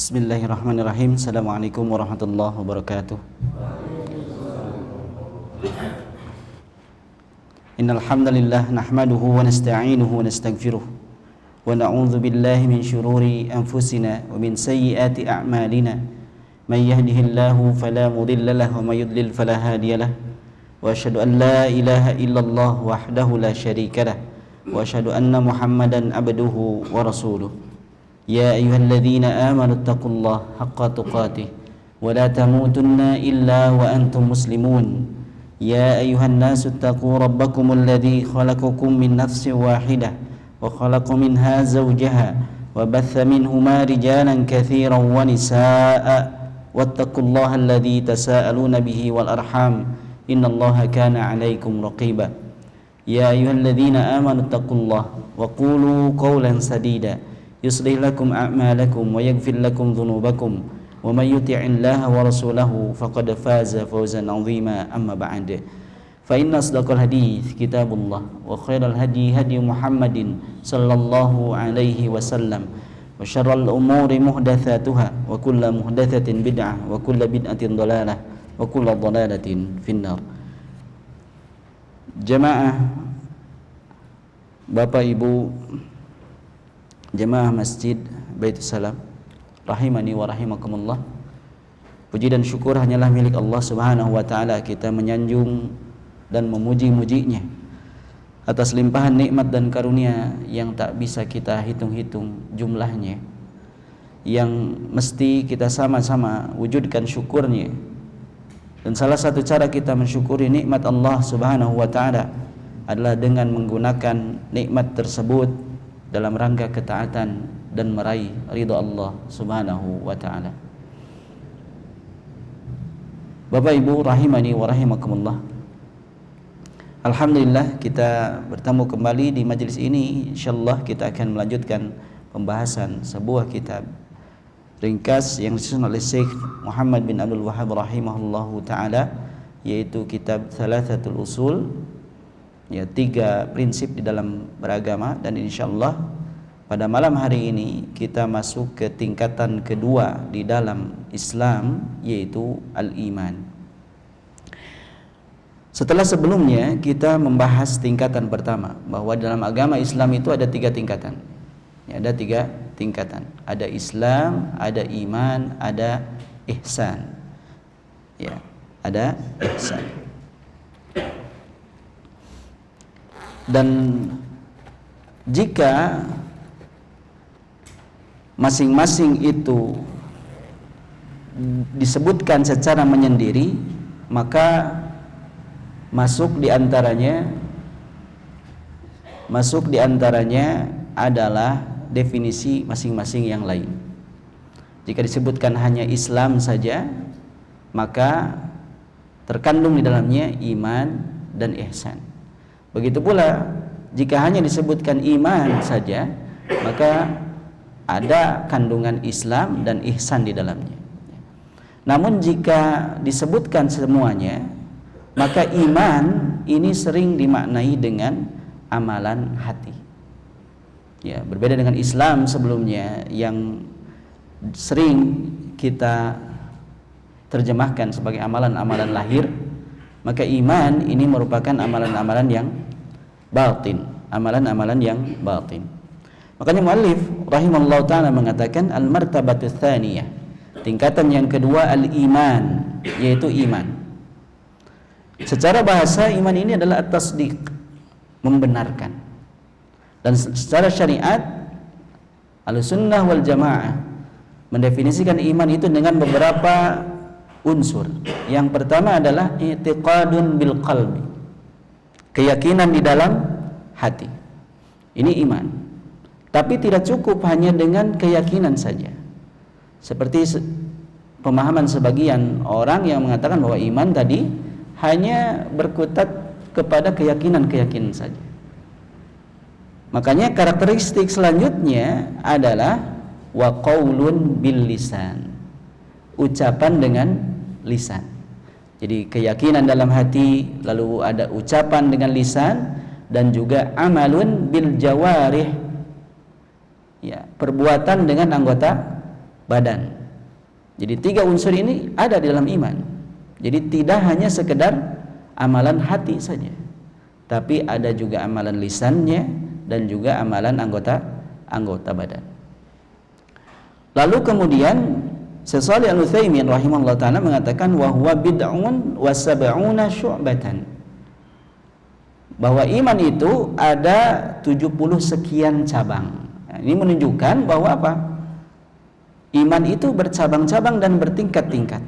Bismillahirrahmanirrahim. Assalamualaikum warahmatullahi wabarakatuh. Innal hamdalillah nahmaduhu wa nasta'inuhu wa nastaghfiruh wa na'udzu billahi min shururi anfusina wa min sayyiati a'malina. May yahdihillahu fala mudilla lahu wa may yudlil fala hadiya lahu. Wa asyhadu an la ilaha illallah wahdahu la syarika lahu wa asyhadu anna Muhammadan abduhu wa rasuluh. Ya ayyuhalladzina amanu taqullaha haqqa tuqatih wa la tamutunna illa wa antum muslimun. Ya ayyuhan nasu taqu rabbakumul ladzi khalaqakum min nafsin wahidah wa khalaqa minha zawjaha wa batha minhuma rijalan katsiran wa nisaa'a wattaqullaha alladzi tasaaluna bihi wal arham innallaha kana 'alaikum raqiba. Ya ayyuhalladzina amanu taqullaha wa qulu qawlan sadida yuslih lakum a'malakum wa yaghfir lakum dhunubakum wa may yuti'illaha wa rasulahu faqad faza fawzan 'azima. Amma ba'd, fa inna asdaqal hadits kitabullah wa khairal hadi hadi Muhammadin sallallahu alaihi wasallam wa syarral umuri muhdatsatuha wa kullu muhdatsatin bid'ah wa kullu bid'atin dhalalah wa kullu dhalalatin finnar. Jamaah Bapak Ibu Jemaah Masjid Baitus Salam rahimani wa rahimakumullah. Puji dan syukur hanyalah milik Allah Subhanahu wa taala. Kita menyanjung dan memuji-mujinya atas limpahan nikmat dan karunia yang tak bisa kita hitung-hitung jumlahnya, yang mesti kita sama-sama wujudkan syukurnya. Dan salah satu cara kita mensyukuri nikmat Allah Subhanahu wa taala adalah dengan menggunakan nikmat tersebut dalam rangka ketaatan dan meraih ridha Allah Subhanahu wa taala. Bapak Ibu rahimani wa rahimakumullah. Alhamdulillah kita bertemu kembali di majelis ini. Insyaallah kita akan melanjutkan pembahasan sebuah kitab ringkas yang disusun oleh Syekh Muhammad bin Abdul Wahhab rahimahullahu taala, yaitu kitab Thalathatul Usul, ya, 3 prinsip di dalam beragama. Dan insyaallah pada malam hari ini kita masuk ke tingkatan kedua di dalam Islam, yaitu al-iman. Setelah sebelumnya kita membahas tingkatan pertama, bahwa dalam agama Islam itu ada 3 tingkatan, ya, ada 3 tingkatan. Ada Islam, ada iman, ada ihsan, ya, ada ihsan. Dan jika masing-masing itu disebutkan secara menyendiri, maka masuk di antaranya adalah definisi masing-masing yang lain. Jika disebutkan hanya Islam saja, maka terkandung di dalamnya iman dan ihsan. Begitu pula jika hanya disebutkan iman saja, maka ada kandungan Islam dan ihsan di dalamnya. Namun jika disebutkan semuanya, maka iman ini sering dimaknai dengan amalan hati. Ya, berbeda dengan Islam sebelumnya yang sering kita terjemahkan sebagai amalan-amalan lahir, maka iman ini merupakan amalan-amalan yang batin, amalan-amalan yang batin. Makanya muallif rahimallahu taala mengatakan al-martabatu tsaniyah, tingkatan yang kedua al-iman, yaitu iman. Secara bahasa iman ini adalah at-tasdiq, membenarkan. Dan secara syariat Ahlussunnah wal Jamaah mendefinisikan iman itu dengan beberapa unsur. Yang pertama adalah i'tiqadun bil qalbi, keyakinan di dalam hati. Ini iman. Tapi tidak cukup hanya dengan keyakinan saja. Seperti pemahaman sebagian orang yang mengatakan bahwa iman tadi hanya berkutat kepada keyakinan-keyakinan saja. Makanya karakteristik selanjutnya adalah wa qaulun bil lisan, ucapan dengan lisan. Jadi keyakinan dalam hati, lalu ada ucapan dengan lisan, dan juga amalun bil jawarih, ya, perbuatan dengan anggota badan. Jadi 3 unsur ini ada di dalam iman. Jadi tidak hanya sekedar amalan hati saja, tapi ada juga amalan lisannya dan juga amalan anggota badan. Lalu kemudian Syekh Shalih Al-Utsaimin rahimahullah taala mengatakan wa huwa bid'un wa sab'una syu'batan. Bahwa iman itu ada 70 sekian cabang. Nah, ini menunjukkan bahwa apa? Iman itu bercabang-cabang dan bertingkat-tingkat.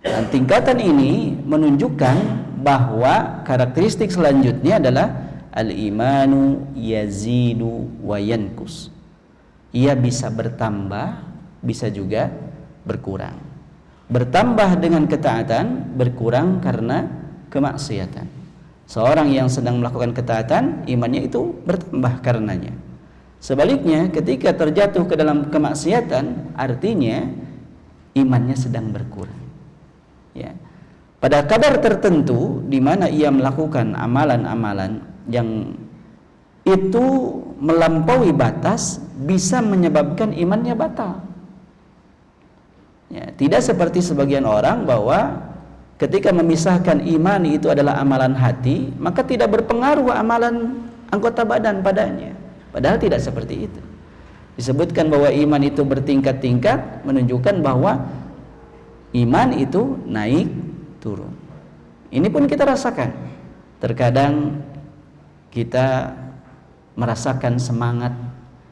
Dan tingkatan ini menunjukkan bahwa karakteristik selanjutnya adalah al-imanu yazidu wa yankus. Ia bisa bertambah, bisa juga berkurang. Bertambah dengan ketaatan, berkurang karena kemaksiatan. Seorang yang sedang melakukan ketaatan, imannya itu bertambah karenanya. Sebaliknya, ketika terjatuh ke dalam kemaksiatan, artinya imannya sedang berkurang. Ya. Pada kadar tertentu di mana ia melakukan amalan-amalan yang itu melampaui batas, bisa menyebabkan imannya batal. Ya, tidak seperti sebagian orang bahwa ketika memisahkan iman itu adalah amalan hati, maka tidak berpengaruh amalan anggota badan padanya. Padahal tidak seperti itu. Disebutkan bahwa iman itu bertingkat-tingkat, menunjukkan bahwa iman itu naik turun. Ini pun kita rasakan. Terkadang kita merasakan semangat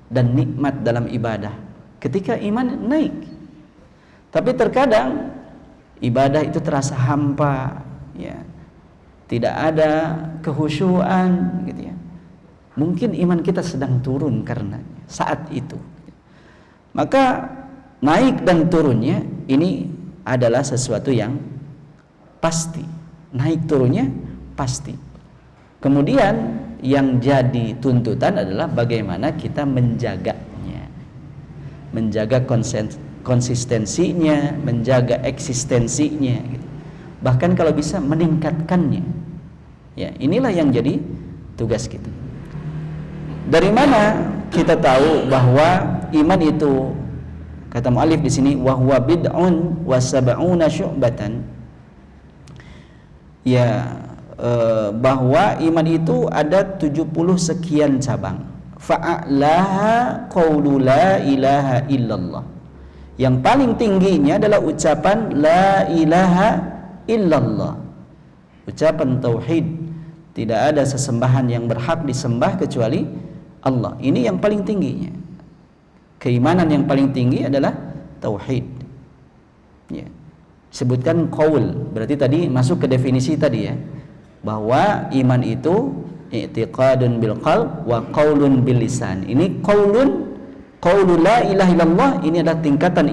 dan nikmat dalam ibadah ketika iman naik. Tapi terkadang ibadah itu terasa hampa, ya. Tidak ada kehusyuan gitu ya. Mungkin iman kita sedang turun karena saat itu. Maka naik dan turunnya ini adalah sesuatu yang pasti. Naik turunnya pasti. Kemudian yang jadi tuntutan adalah bagaimana kita menjaganya. Menjaga konsistensinya, menjaga eksistensinya gitu. Bahkan kalau bisa meningkatkannya. Ya, inilah yang jadi tugas kita. Dari mana kita tahu bahwa iman itu, kata mu'allif di sini, wa huwa bid'un wa sab'una syu'batan. Ya, bahwa iman itu ada 70 sekian cabang. Fa'alaha qaulu la ilaha illallah. Yang paling tingginya adalah ucapan la ilaha illallah. Ucapan tauhid, tidak ada sesembahan yang berhak disembah kecuali Allah. Ini yang paling tingginya. Keimanan yang paling tinggi adalah tauhid. Ya. Sebutkan qaul, berarti tadi masuk ke definisi tadi ya, bahwa iman itu i'tiqadun bil qalb wa qaulun bil lisan. Ini qaulul la ilaha illallah, ini adalah tingkatan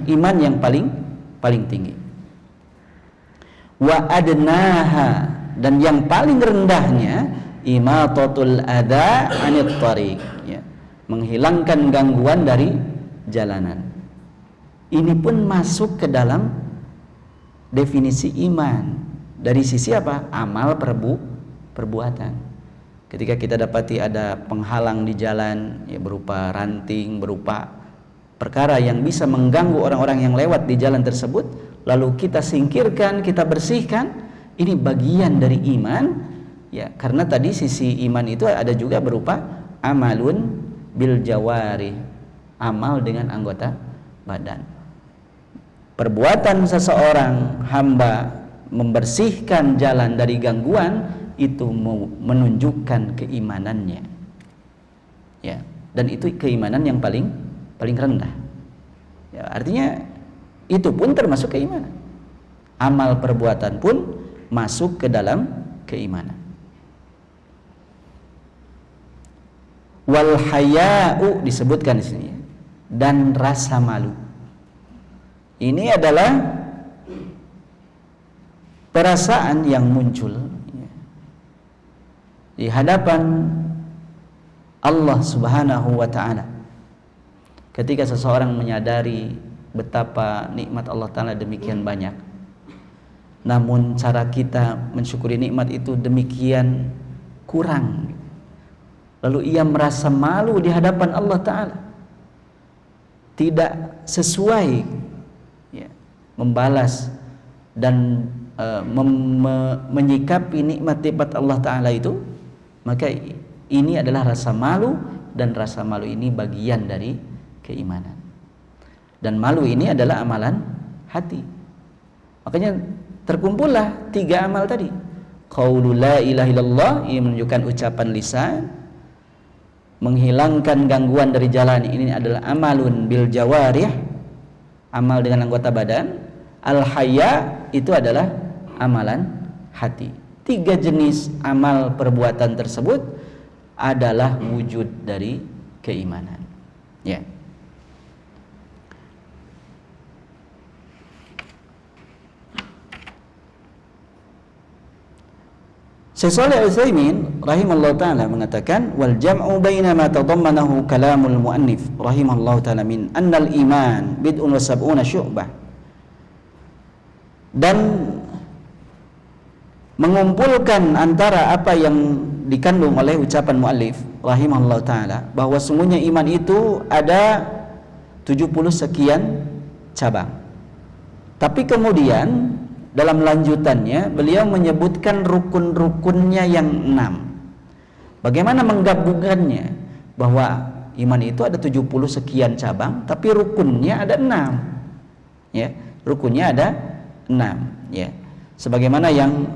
iman yang paling tinggi. Wa adnaha, dan yang paling rendahnya imatatul adha 'anit thariq, ya, menghilangkan gangguan dari jalanan. Ini pun masuk ke dalam definisi iman dari sisi apa? Amal perbuatan. Ketika kita dapati ada penghalang di jalan, ya, berupa ranting, berupa perkara yang bisa mengganggu orang-orang yang lewat di jalan tersebut, lalu kita singkirkan, kita bersihkan, ini bagian dari iman. Ya, karena tadi sisi iman itu ada juga berupa amalun bil jawari, amal dengan anggota badan. Perbuatan seseorang hamba membersihkan jalan dari gangguan itu menunjukkan keimanannya. Ya, dan itu keimanan yang paling rendah. Ya, artinya itu pun termasuk keimanan. Amal perbuatan pun masuk ke dalam keimanan. Wal haya'u disebutkan di sini, dan rasa malu. Ini adalah perasaan yang muncul di hadapan Allah Subhanahu wa ta'ala ketika seseorang menyadari betapa nikmat Allah Ta'ala demikian banyak, namun cara kita mensyukuri nikmat itu demikian kurang. Lalu ia merasa malu di hadapan Allah Ta'ala. tidak sesuai, ya, membalas dan menyikapi nikmat-nikmat Allah Ta'ala itu, maka ini adalah rasa malu, dan rasa malu ini bagian dari keimanan. Dan malu ini adalah amalan hati. Makanya terkumpullah 3 amal tadi. Qaulu la ilaha illallah, ini menunjukkan ucapan lisan. Menghilangkan gangguan dari jalan, ini adalah amalun bil jawarih, amal dengan anggota badan. Al-haya itu adalah amalan hati. 3 jenis amal perbuatan tersebut adalah wujud dari keimanan. Ya. Syekh Shalih Al-Utsaimin rahimallahu taala mengatakan, wal jam'u baina ma tadammanahu kalamul muannif rahimallahu taala min annal iman bid'un wa sab'una syu'bah. Dan mengumpulkan antara apa yang dikandung oleh ucapan muallif rahimahullah taala, bahwa sungguhnya iman itu ada 70 sekian cabang. Tapi kemudian dalam lanjutannya beliau menyebutkan rukun-rukunnya yang 6. Bagaimana menggabungkannya? Bahwa iman itu ada 70 sekian cabang, tapi rukunnya ada 6. Ya, rukunnya ada 6, ya. Sebagaimana yang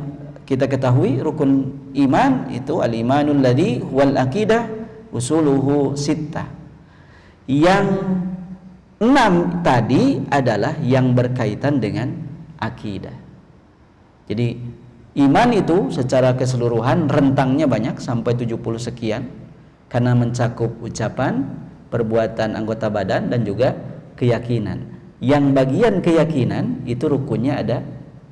kita ketahui, rukun iman itu al-imanul ladzi wal aqidah usuluhu sittah. Yang 6 tadi adalah yang berkaitan dengan akidah. Jadi iman itu secara keseluruhan rentangnya banyak, sampai 70 sekian, karena mencakup ucapan, perbuatan anggota badan, dan juga keyakinan. Yang bagian keyakinan itu rukunnya ada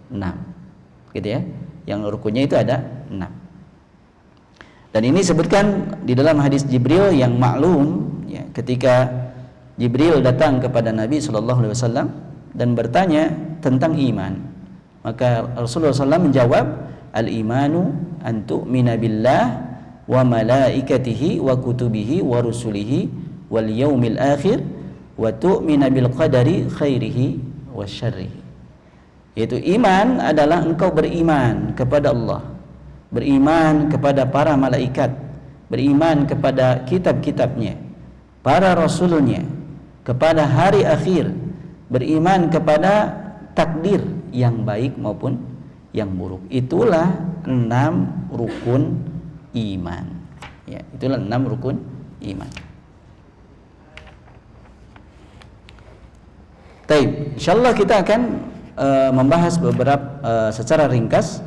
6, gitu ya. Yang rukunnya itu ada 6. Dan ini disebutkan di dalam hadis Jibril yang maklum, ya, ketika Jibril datang kepada Nabi SAW dan bertanya tentang iman. Maka Rasulullah SAW menjawab, al-imanu an tu'mina billah wa malaikatihi wa kutubihi wa rusulihi wal yaumil akhir wa tu'mina bil qadari khairihi wa syarrihi. Yaitu iman adalah engkau beriman kepada Allah, beriman kepada para malaikat, beriman kepada kitab-kitabnya, para rasulnya, kepada hari akhir, beriman kepada takdir yang baik maupun yang buruk. Itulah 6 rukun iman. Ya, itulah 6 rukun iman. Baik, insyaallah kita akan membahas beberapa secara ringkas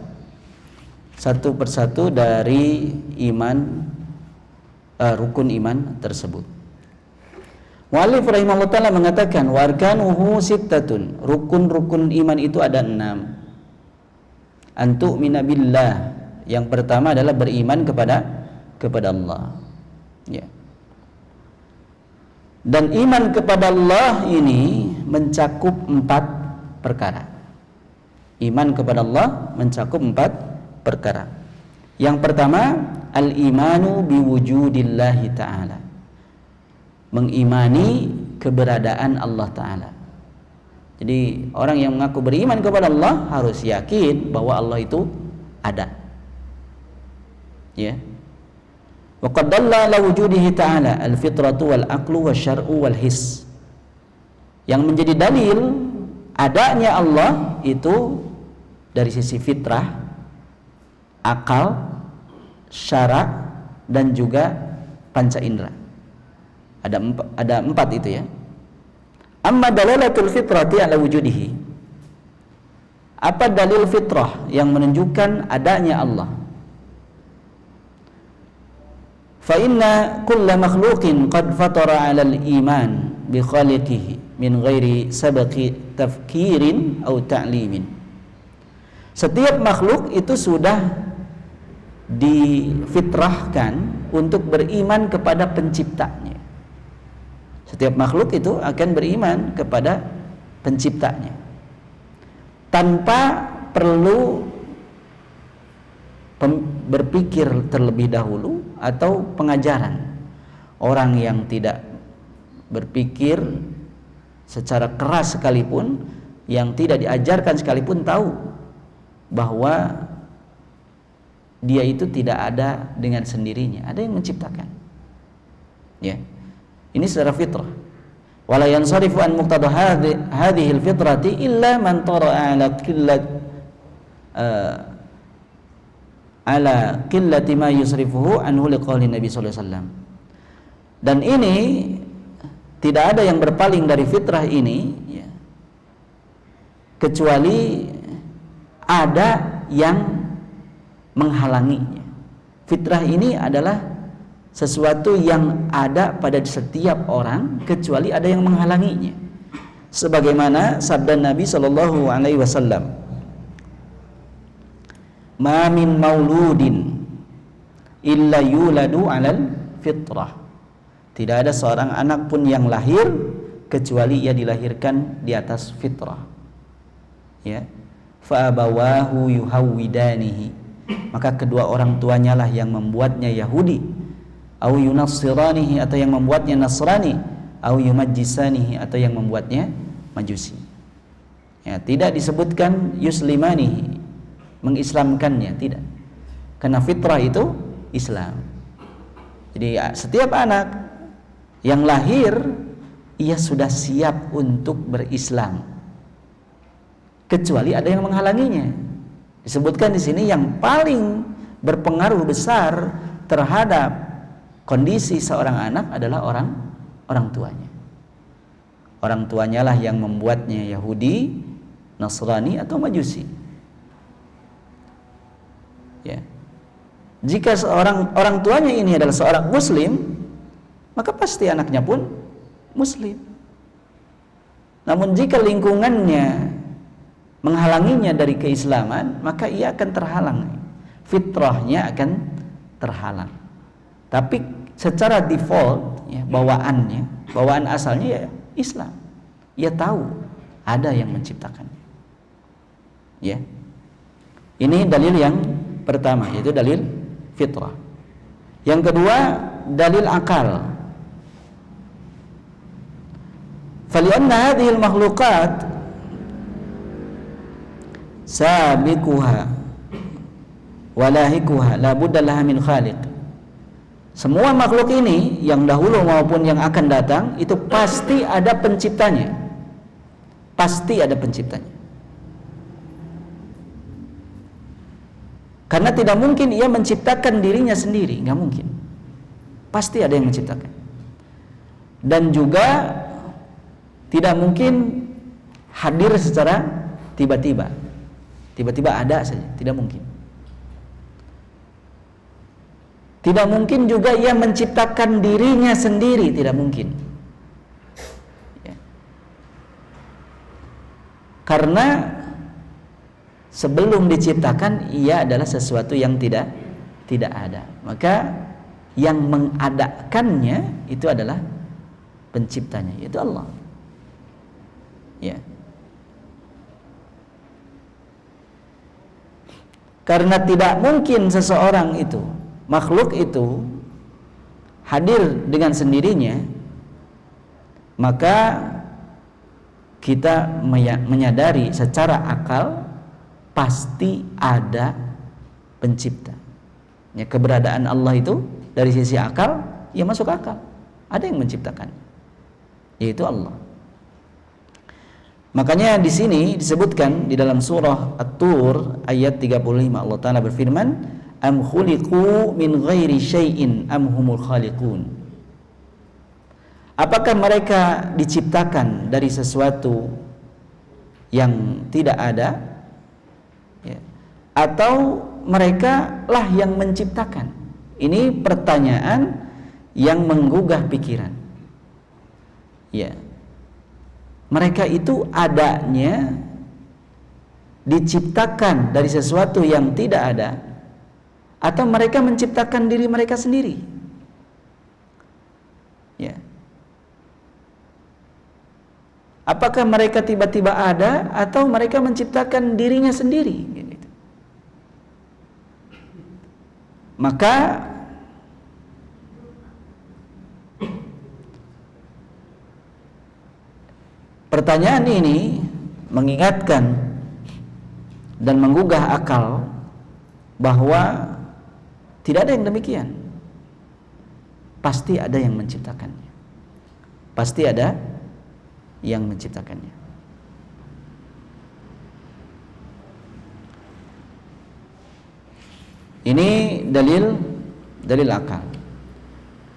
satu persatu dari iman, rukun iman tersebut. Mu'allif rahimahullah ta'ala mengatakan, warkanuhu sittatun, rukun-rukun iman itu ada 6. Antu minabillah, yang pertama adalah beriman kepada Allah, ya. Dan iman kepada Allah ini mencakup 4 perkara. Iman kepada Allah mencakup 4 perkara. Yang pertama, al-imanu biwujudillahi ta'ala, mengimani keberadaan Allah Ta'ala. Jadi orang yang mengaku beriman kepada Allah harus yakin bahwa Allah itu ada, ya. Wa qad dalla ala wujudihi ta'ala al-fitratu wal aqlu wasyar'u wal his. Yang menjadi dalil adanya Allah itu dari sisi fitrah, akal, syara, dan juga panca indera. Ada 4 itu, ya. Amma dalalatul fitrati ala wujudihi. Apa dalil fitrah yang menunjukkan adanya Allah? Fa inna kulla makhluqin qad fatara 'ala al-iman bi khaliqihi min ghairi sabaqi tafkirin aw ta'limin. Setiap makhluk itu sudah difitrahkan untuk beriman kepada penciptanya. Setiap makhluk itu akan beriman kepada penciptanya tanpa perlu berpikir terlebih dahulu atau pengajaran. Orang yang tidak berpikir secara keras sekalipun, yang tidak diajarkan sekalipun tahu bahwa dia itu tidak ada dengan sendirinya, ada yang menciptakan. Ya, ini secara fitrah. Wala yansarifu an muqtada hadhihi al-fitrati illa man tara'a ala qillati ma yusrifuhu anhu liqauli Nabi sallallahu alaihi wasallam. Dan ini tidak ada yang berpaling dari fitrah ini, ya, kecuali ada yang menghalanginya. Fitrah ini adalah sesuatu yang ada pada setiap orang, kecuali ada yang menghalanginya. Sebagaimana sabda Nabi sallallahu alaihi wasallam, "Ma min mauludin illa yuladu 'alal fitrah." Tidak ada seorang anak pun yang lahir kecuali ia dilahirkan di atas fitrah. Ya. Fa abawahu yuhawwidanihi. Maka kedua orang tuanya lah yang membuatnya Yahudi, au yunassiranihi, atau yang membuatnya Nasrani, au yumajjisanihi, atau yang membuatnya Majusi. Ya, tidak disebutkan yuslimanihi, mengislamkannya, tidak. Karena fitrah itu Islam. Jadi setiap anak yang lahir, ia sudah siap untuk berislam, kecuali ada yang menghalanginya. Disebutkan di sini yang paling berpengaruh besar terhadap kondisi seorang anak adalah orang tuanya. Orang tuanya lah yang membuatnya Yahudi, Nasrani, atau Majusi. Ya. Jika orang tuanya ini adalah seorang Muslim, maka pasti anaknya pun Muslim. Namun jika lingkungannya menghalanginya dari keislaman, maka ia akan terhalang, fitrahnya akan terhalang. Tapi secara default, ya, bawaan asalnya ya Islam. Ia tahu ada yang menciptakan. Ya, ini dalil yang pertama, yaitu dalil fitrah. Yang kedua, dalil akal. Falianna hadhihi al-makhluqat sabiquha walahikuha la budda laha min khaliq. Semua makhluk ini yang dahulu maupun yang akan datang itu pasti ada penciptanya. Pasti ada penciptanya. Karena tidak mungkin ia menciptakan dirinya sendiri, nggak mungkin. Pasti ada yang menciptakan. Dan juga tidak mungkin hadir secara tiba-tiba. Tiba-tiba ada saja, tidak mungkin. Tidak mungkin juga ia menciptakan dirinya sendiri, tidak mungkin. Ya. Karena sebelum diciptakan ia adalah sesuatu yang tidak ada. Maka yang mengadakannya itu adalah penciptanya, yaitu Allah. Ya. Karena tidak mungkin seseorang itu, makhluk itu hadir dengan sendirinya, maka kita menyadari secara akal pasti ada pencipta. Ya, keberadaan Allah itu dari sisi akal, ya masuk akal. Ada yang menciptakan, yaitu Allah. Makanya di sini disebutkan di dalam surah At-Tur ayat 35, Allah Ta'ala berfirman, am khuliqu min ghairi syai'in am humul khaliqun. Apakah mereka diciptakan dari sesuatu yang tidak ada, ya, atau mereka lah yang menciptakan? Ini pertanyaan yang menggugah pikiran. Ya. Mereka itu adanya diciptakan dari sesuatu yang tidak ada, atau mereka menciptakan diri mereka sendiri. Ya. Apakah mereka tiba-tiba ada atau mereka menciptakan dirinya sendiri? Gitu. Maka pertanyaan ini mengingatkan dan menggugah akal bahwa tidak ada yang demikian. Pasti ada yang menciptakannya. Pasti ada yang menciptakannya. Ini dalil akal.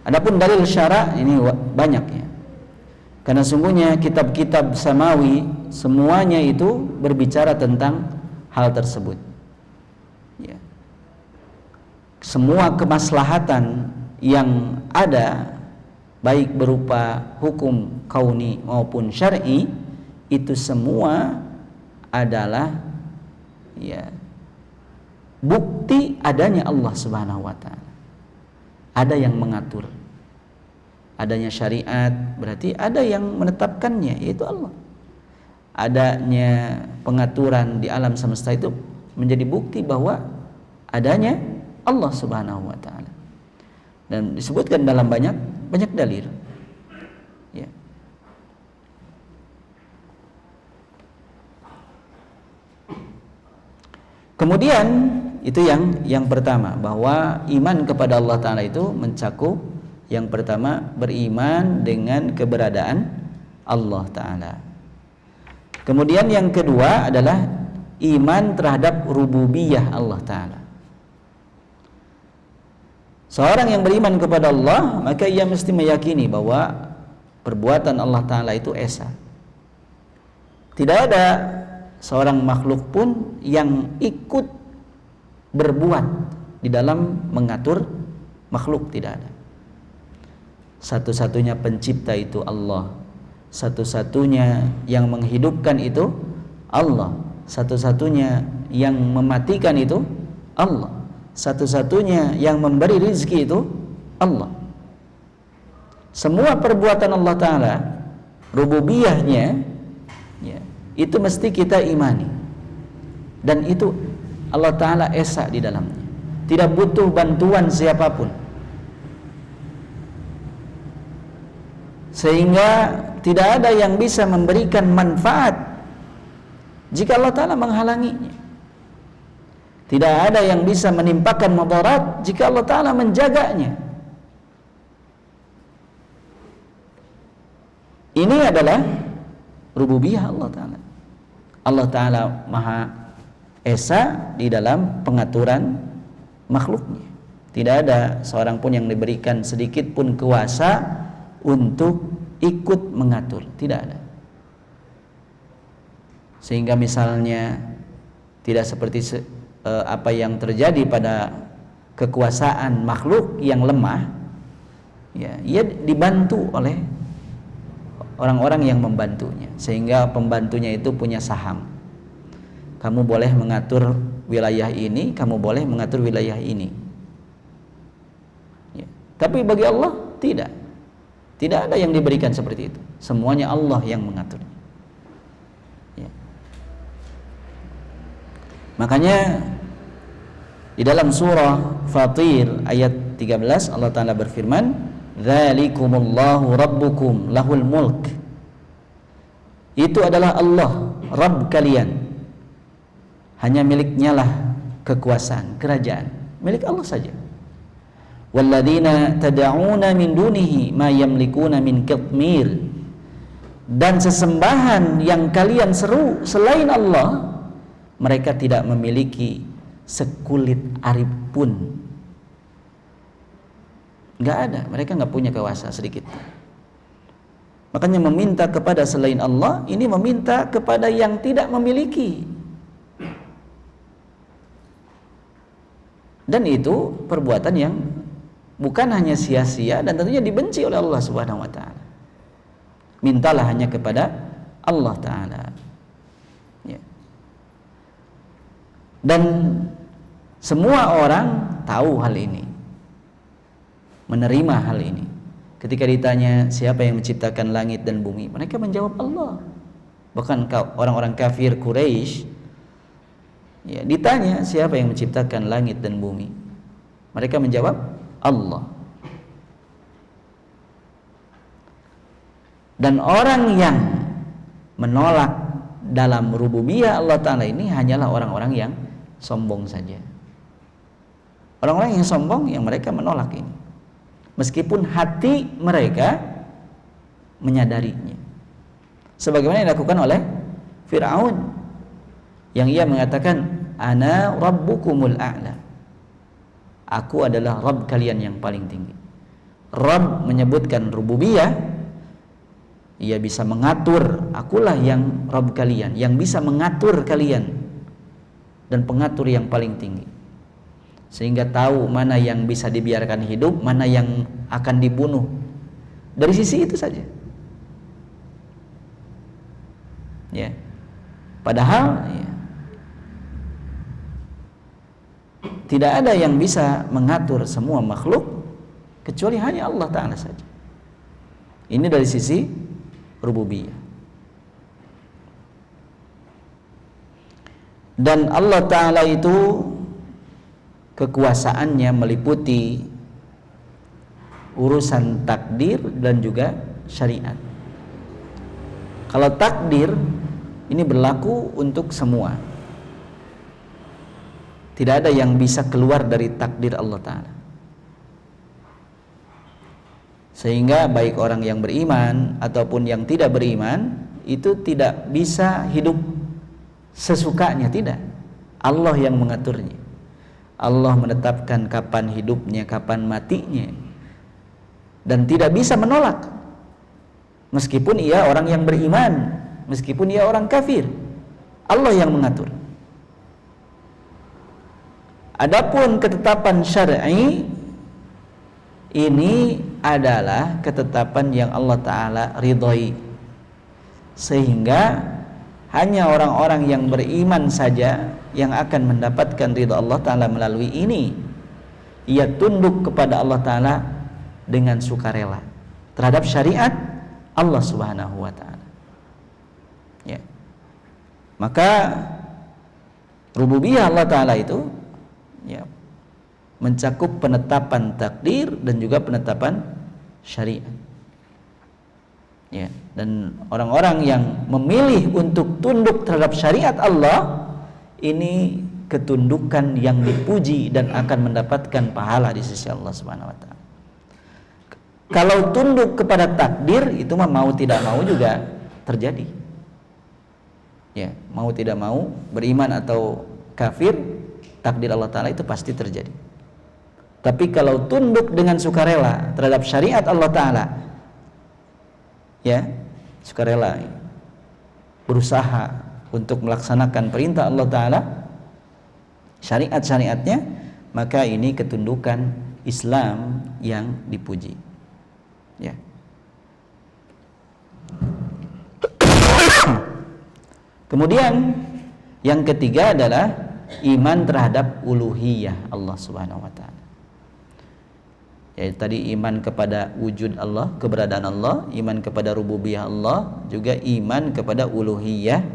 Adapun dalil syara ini banyak ya. Karena sungguhnya kitab-kitab samawi semuanya itu berbicara tentang hal tersebut. Ya. Semua kemaslahatan yang ada baik berupa hukum kauni maupun syar'i itu semua adalah ya bukti adanya Allah Subhanahu wa taala. Ada yang mengatur. Adanya syariat berarti ada yang menetapkannya, yaitu Allah. Adanya pengaturan di alam semesta itu menjadi bukti bahwa adanya Allah Subhanahu wa taala. Dan disebutkan dalam banyak dalil. Ya. Kemudian itu yang pertama, bahwa iman kepada Allah taala itu mencakup yang pertama beriman dengan keberadaan Allah taala. Kemudian yang kedua adalah iman terhadap rububiyah Allah taala. Seorang yang beriman kepada Allah, maka ia mesti meyakini bahwa perbuatan Allah taala itu esa. Tidak ada seorang makhluk pun yang ikut berbuat di dalam mengatur makhluk, tidak ada. Satu-satunya pencipta itu Allah. Satu-satunya yang menghidupkan itu Allah. Satu-satunya yang mematikan itu Allah. Satu-satunya yang memberi rezeki itu Allah. Semua perbuatan Allah taala, rububiyahnya ya, itu mesti kita imani. Dan itu Allah taala esa di dalamnya. Tidak butuh bantuan siapapun. Sehingga tidak ada yang bisa memberikan manfaat jika Allah taala menghalanginya. Tidak ada yang bisa menimpakan mudarat jika Allah taala menjaganya. Ini adalah rububiyah Allah taala. Allah taala Maha Esa di dalam pengaturan makhluknya. Tidak ada seorang pun yang diberikan sedikit pun kuasa untuk ikut mengatur, tidak ada. Sehingga misalnya tidak seperti apa yang terjadi pada kekuasaan makhluk yang lemah, ya, ia dibantu oleh orang-orang yang membantunya, sehingga pembantunya itu punya saham. Kamu boleh mengatur wilayah ini, kamu boleh mengatur wilayah ini. Ya. Tapi bagi Allah tidak. Tidak ada yang diberikan seperti itu. Semuanya Allah yang mengatur. Ya. Makanya di dalam surah Fatir ayat 13 Allah Ta'ala berfirman, "Dzalikumullahu rabbukum lahul mulk." Itu adalah Allah, Rabb kalian. Hanya miliknya lah kekuasaan, kerajaan. Milik Allah saja. Walladzina tad'una min dunihi ma yamlikuna min qitmir. Dan sesembahan yang kalian seru selain Allah, mereka tidak memiliki sekulit arip pun. Enggak ada, mereka enggak punya kuasa sedikit. Makanya meminta kepada selain Allah ini meminta kepada yang tidak memiliki. Dan itu perbuatan yang bukan hanya sia-sia dan tentunya dibenci oleh Allah Subhanahu wa taala. Mintalah hanya kepada Allah taala. Ya. Dan semua orang tahu hal ini. Menerima hal ini. Ketika ditanya siapa yang menciptakan langit dan bumi, mereka menjawab Allah. Bahkan orang-orang kafir Quraisy, ya, ditanya siapa yang menciptakan langit dan bumi, mereka menjawab Allah. Dan orang yang menolak dalam rububiyah Allah Ta'ala ini hanyalah orang-orang yang sombong saja. Orang-orang yang sombong yang mereka menolak ini, meskipun hati mereka menyadarinya, sebagaimana yang dilakukan oleh Fir'aun yang ia mengatakan ana rabbukumul a'la, aku adalah Rabb kalian yang paling tinggi. Rabb menyebutkan rububiyah, ia bisa mengatur, akulah yang Rabb kalian, yang bisa mengatur kalian dan pengatur yang paling tinggi, sehingga tahu mana yang bisa dibiarkan hidup, mana yang akan dibunuh. Dari sisi itu saja. Ya. Padahal ya, tidak ada yang bisa mengatur semua makhluk kecuali hanya Allah Ta'ala saja. Ini dari sisi rububiyah. Dan Allah Ta'ala itu kekuasaannya meliputi urusan takdir dan juga syariat. Kalau takdir ini berlaku untuk semua, tidak ada yang bisa keluar dari takdir Allah Ta'ala. Sehingga baik orang yang beriman ataupun yang tidak beriman itu tidak bisa hidup sesukanya, tidak. Allah yang mengaturnya. Allah menetapkan kapan hidupnya, kapan matinya, dan tidak bisa menolak. Meskipun ia orang yang beriman, meskipun ia orang kafir, Allah yang mengatur. Adapun ketetapan syar'i ini adalah ketetapan yang Allah Ta'ala ridhoi, sehingga hanya orang-orang yang beriman saja yang akan mendapatkan ridha Allah Ta'ala melalui ini. Ia tunduk kepada Allah Ta'ala dengan sukarela terhadap syariat Allah Subhanahu wa Ta'ala. Ya. Maka rububiyah Allah Ta'ala itu ya, mencakup penetapan takdir dan juga penetapan syariat. Ya, dan orang-orang yang memilih untuk tunduk terhadap syariat Allah ini ketundukan yang dipuji dan akan mendapatkan pahala di sisi Allah Subhanahu wa Ta'ala. Kalau tunduk kepada takdir itu mah mau tidak mau juga terjadi. Ya, mau tidak mau, beriman atau kafir, takdir Allah Ta'ala itu pasti terjadi. Tapi kalau tunduk dengan sukarela terhadap syariat Allah Ta'ala, ya, sukarela berusaha untuk melaksanakan perintah Allah Ta'ala, syariat-syariatnya, maka ini ketundukan Islam yang dipuji. Ya. Kemudian yang ketiga adalah iman terhadap uluhiyah Allah Subhanahu wa Ta'ala. Ya, tadi iman kepada wujud Allah, keberadaan Allah, iman kepada rububiyah Allah, juga iman kepada uluhiyah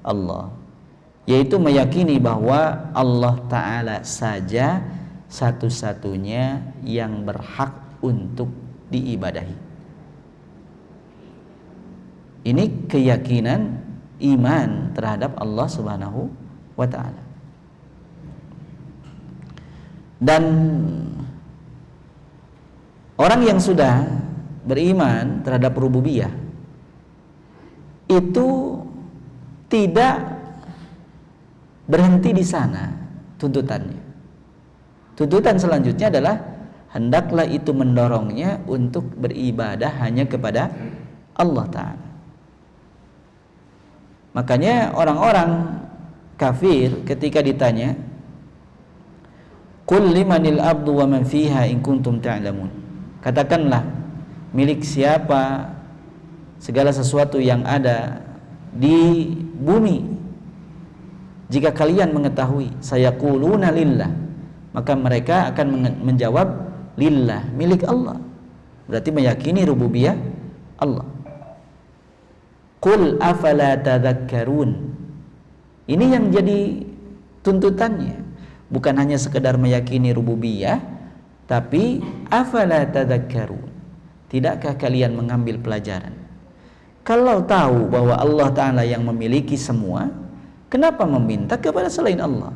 Allah, yaitu meyakini bahwa Allah Ta'ala saja satu-satunya yang berhak untuk diibadahi. Ini keyakinan iman terhadap Allah Subhanahu wa Ta'ala. Dan orang yang sudah beriman terhadap rububiyah itu tidak berhenti di sana tuntutannya. Tuntutan selanjutnya adalah hendaklah itu mendorongnya untuk beribadah hanya kepada Allah Ta'ala. Makanya orang-orang kafir ketika ditanya, "Qul limanil ardu wa man fiha in kuntum ta'lamun." Katakanlah, milik siapa segala sesuatu yang ada di bumi jika kalian mengetahui. Sayaquluna lillah, maka mereka akan menjawab lillah, milik Allah. Berarti meyakini rububiyah Allah. Qul afala tadhakkarun. Ini yang jadi tuntutannya, bukan hanya sekedar meyakini rububiyah, tapi afala tadhakkarun. Tidakkah kalian mengambil pelajaran? Kalau tahu bahwa Allah Ta'ala yang memiliki semua, kenapa meminta kepada selain Allah?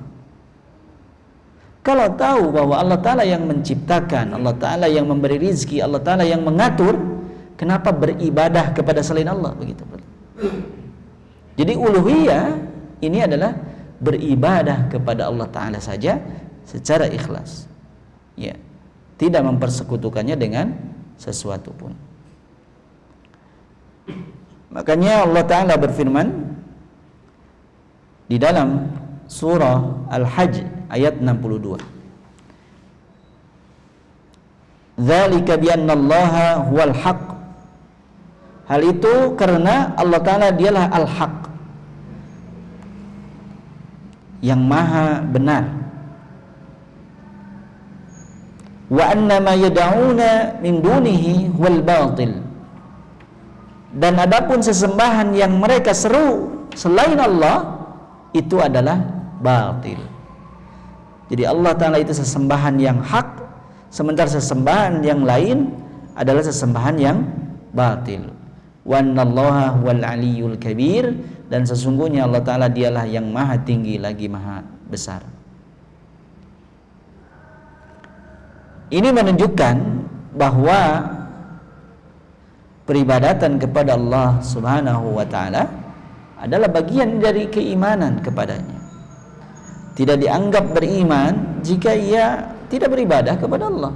Kalau tahu bahwa Allah Ta'ala yang menciptakan, Allah Ta'ala yang memberi rizki, Allah Ta'ala yang mengatur, kenapa beribadah kepada selain Allah? Begitu. Jadi uluhiyah ini adalah beribadah kepada Allah Ta'ala saja secara ikhlas, ya, tidak mempersekutukannya dengan sesuatu pun. Makanya Allah Ta'ala berfirman di dalam surah Al-Hajj ayat 62. Dzalika bi anna Allaha huwal haqq. Hal itu karena Allah Ta'ala dialah Al-Haq, yang maha benar. Wa anna ma yad'una min dunihi huwal batil. Dan adapun sesembahan yang mereka seru selain Allah itu adalah batil. Jadi Allah Ta'ala itu sesembahan yang hak, sementara sesembahan yang lain adalah sesembahan yang batil. Wa annallaha huwal aliyyul kabir, dan sesungguhnya Allah Ta'ala dialah yang maha tinggi lagi maha besar. Ini menunjukkan bahwa peribadatan kepada Allah Subhanahu wa Ta'ala adalah bagian dari keimanan kepadanya. Tidak dianggap beriman jika ia tidak beribadah kepada Allah.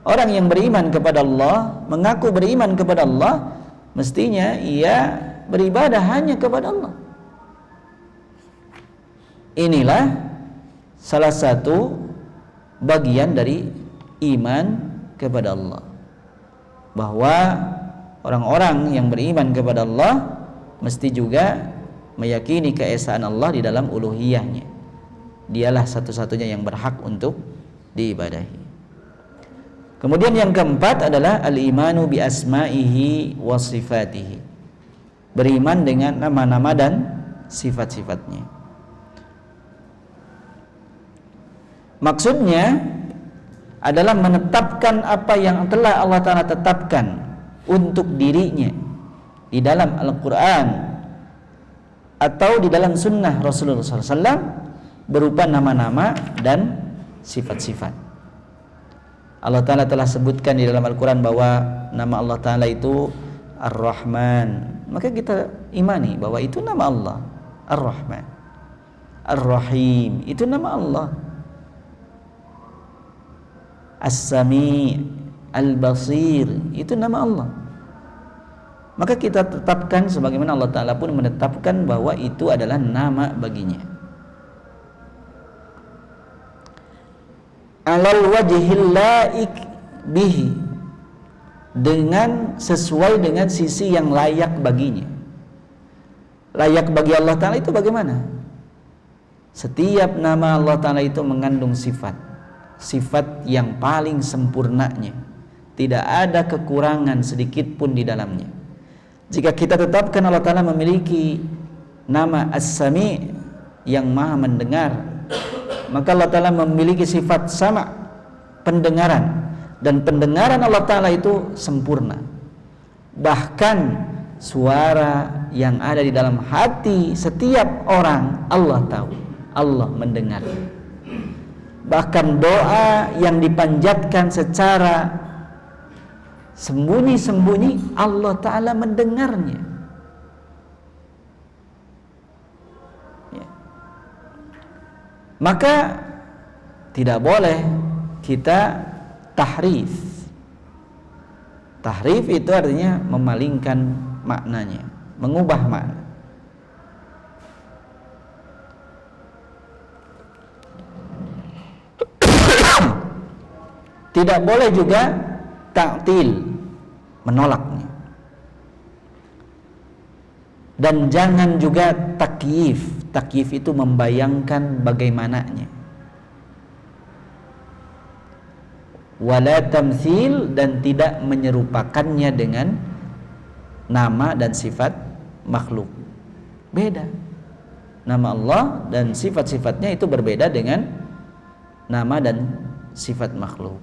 Orang yang beriman kepada Allah, mengaku beriman kepada Allah, mestinya ia beribadah hanya kepada Allah. Inilah salah satu bagian dari iman kepada Allah, bahwa orang-orang yang beriman kepada Allah mesti juga meyakini keesaan Allah di dalam uluhiyahnya. Dialah satu-satunya yang berhak untuk diibadahi. Kemudian yang keempat adalah al-imanu bi asma'ihi wa sifatihi. Beriman dengan nama-nama dan sifat-sifatnya. Maksudnya adalah menetapkan apa yang telah Allah Ta'ala tetapkan untuk dirinya di dalam Al-Quran atau di dalam sunnah Rasulullah SAW berupa nama-nama dan sifat-sifat. Allah Ta'ala telah sebutkan di dalam Al-Quran bahwa nama Allah Ta'ala itu Ar-Rahman, maka kita imani bahwa itu nama Allah. Ar-Rahman, Ar-Rahim, itu nama Allah. As-Sami', Al-Basir, itu nama Allah. Maka kita tetapkan sebagaimana Allah Ta'ala pun menetapkan bahwa itu adalah nama baginya. Alal wajhil laik bihi, dengan sesuai dengan sisi yang layak baginya. Layak bagi Allah Ta'ala itu bagaimana? Setiap nama Allah Ta'ala itu mengandung sifat yang paling sempurnanya, tidak ada kekurangan sedikit pun di dalamnya. Jika kita tetapkan Allah Ta'ala memiliki nama As-Sami' yang maha mendengar, maka Allah Ta'ala memiliki sifat sama, pendengaran, dan pendengaran Allah Ta'ala itu sempurna. Bahkan suara yang ada di dalam hati setiap orang Allah tahu, Allah mendengar. Bahkan doa yang dipanjatkan secara sembunyi-sembunyi Allah Ta'ala mendengarnya. Ya. Maka tidak boleh kita tahrif. Tahrif itu artinya memalingkan maknanya, mengubah makna. Tidak boleh juga ta'til, menolaknya. Dan jangan juga takyif. Takyif itu membayangkan bagaimananya. Wala tamtsil, dan tidak menyerupakannya dengan nama dan sifat makhluk. Beda. Nama Allah dan sifat-sifatnya itu berbeda dengan nama dan sifat makhluk.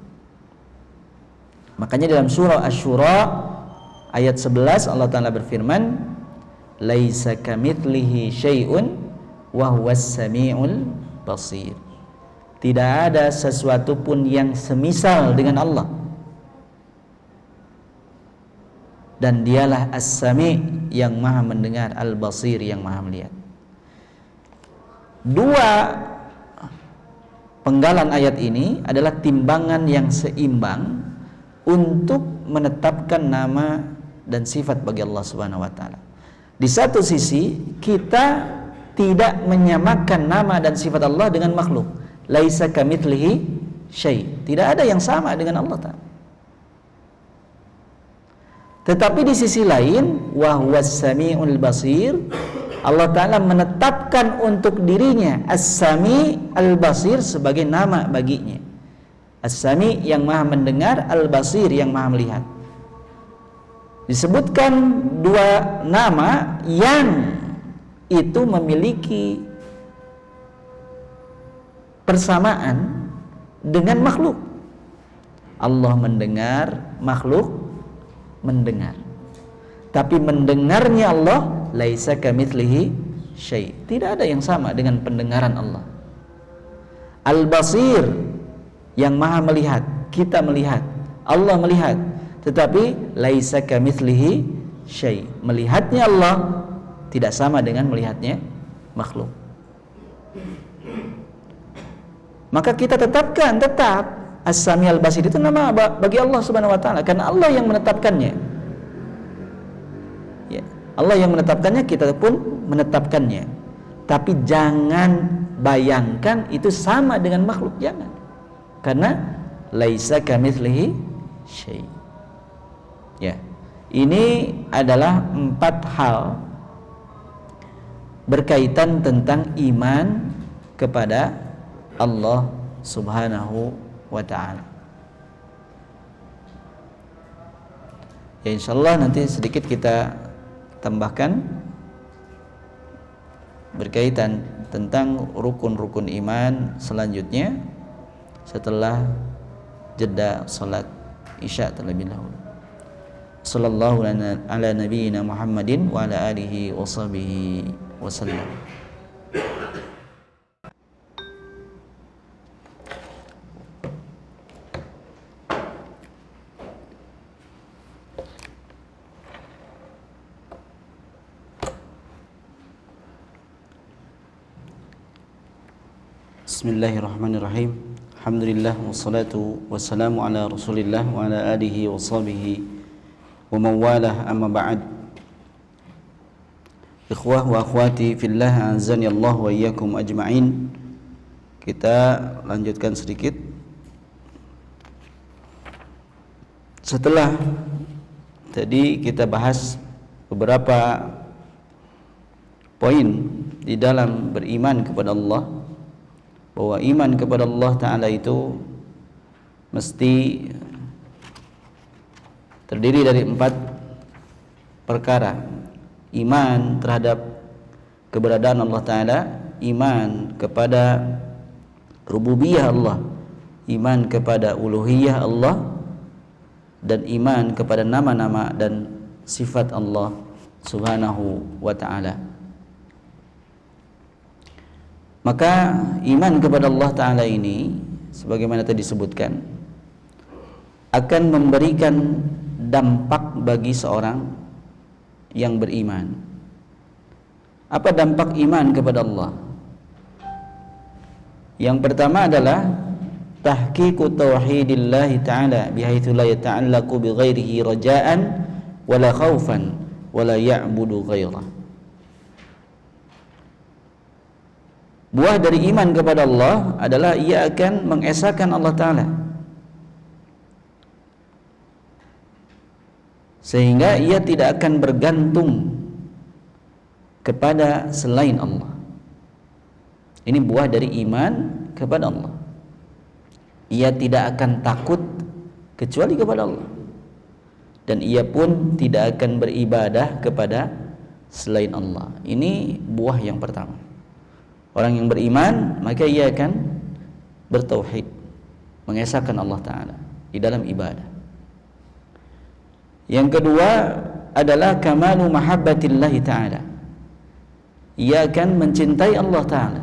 Makanya dalam surah Asy-Syura Ayat 11 Allah Ta'ala berfirman, laisa kamitslihi syai'un wa huwas samiul basir. Tidak ada sesuatu pun yang semisal dengan Allah, dan dialah As-Sami' yang maha mendengar, Al-Basir yang maha melihat. Dua penggalan ayat ini adalah timbangan yang seimbang untuk menetapkan nama dan sifat bagi Allah Subhanahu wa taala. Di satu sisi kita tidak menyamakan nama dan sifat Allah dengan makhluk. Laisa kamitslihi syai'. Tidak ada yang sama dengan Allah Ta'ala. Tetapi di sisi lain, wa huwas samiul basir, Allah Ta'ala menetapkan untuk dirinya As-Sami Al-Basir sebagai nama baginya. As-Sami yang maha mendengar, Al-Basir yang maha melihat. Disebutkan dua nama yang itu memiliki persamaan dengan makhluk. Allah mendengar, makhluk mendengar. Tapi mendengarnya Allah laisa kamitslihi syai'. Tidak ada yang sama dengan pendengaran Allah. Al-Basir yang maha melihat, kita melihat, Allah melihat, tetapi laisa kamitslihi syai'. Melihatnya Allah tidak sama dengan melihatnya makhluk. Maka kita tetap As-Sami Al-Basir itu nama bagi Allah Subhanahu wa taala karena Allah yang menetapkannya. Ya, Allah yang menetapkannya, kita pun menetapkannya. Tapi jangan bayangkan itu sama dengan makhluk, jangan. Karena laisa kamitslihi syai'. Ya. Ini adalah 4 hal berkaitan tentang iman kepada Allah Subhanahu wa ta'ala. Ya, insyaallah nanti sedikit kita tambahkan berkaitan tentang rukun-rukun iman selanjutnya setelah jeda salat Isya terlebih dahulu. Sallallahu ala nabiyyina Muhammadin wa ala alihi wa sahbihi wasallam. Bismillahirrahmanirrahim. Alhamdulillah wassalatu wassalamu ala Rasulillah wa ala alihi wa sahbihi wa mawalah, amma ba'd. Ikhwah wa akhwati fillah, azani Allah wa iyyakum ajma'in. Kita lanjutkan sedikit. Setelah tadi kita bahas beberapa poin di dalam beriman kepada Allah, bahwa iman kepada Allah Ta'ala itu mesti terdiri dari 4 perkara. Iman terhadap keberadaan Allah Ta'ala, iman kepada rububiyah Allah, iman kepada uluhiyah Allah, dan iman kepada nama-nama dan sifat Allah Subhanahu wa Ta'ala. Maka iman kepada Allah Ta'ala ini, sebagaimana tadi disebutkan, akan memberikan dampak bagi seorang yang beriman. Apa dampak iman kepada Allah? Yang pertama adalah tahqiqu tauhidillah ta'ala bihaitsu la yata'allaqu bi ghairihi raja'an wala khaufan wala ya'budu ghairah. Buah dari iman kepada Allah adalah ia akan mengesahkan Allah Ta'ala, sehingga ia tidak akan bergantung kepada selain Allah. Ini buah dari iman kepada Allah. Ia tidak akan takut kecuali kepada Allah, dan ia pun tidak akan beribadah kepada selain Allah. Ini buah yang pertama. Orang yang beriman, maka ia akan bertauhid, mengesahkan Allah Ta'ala di dalam ibadah. Yang kedua adalah kamalu mahabbatillah ta'ala. Ia akan mencintai Allah Ta'ala.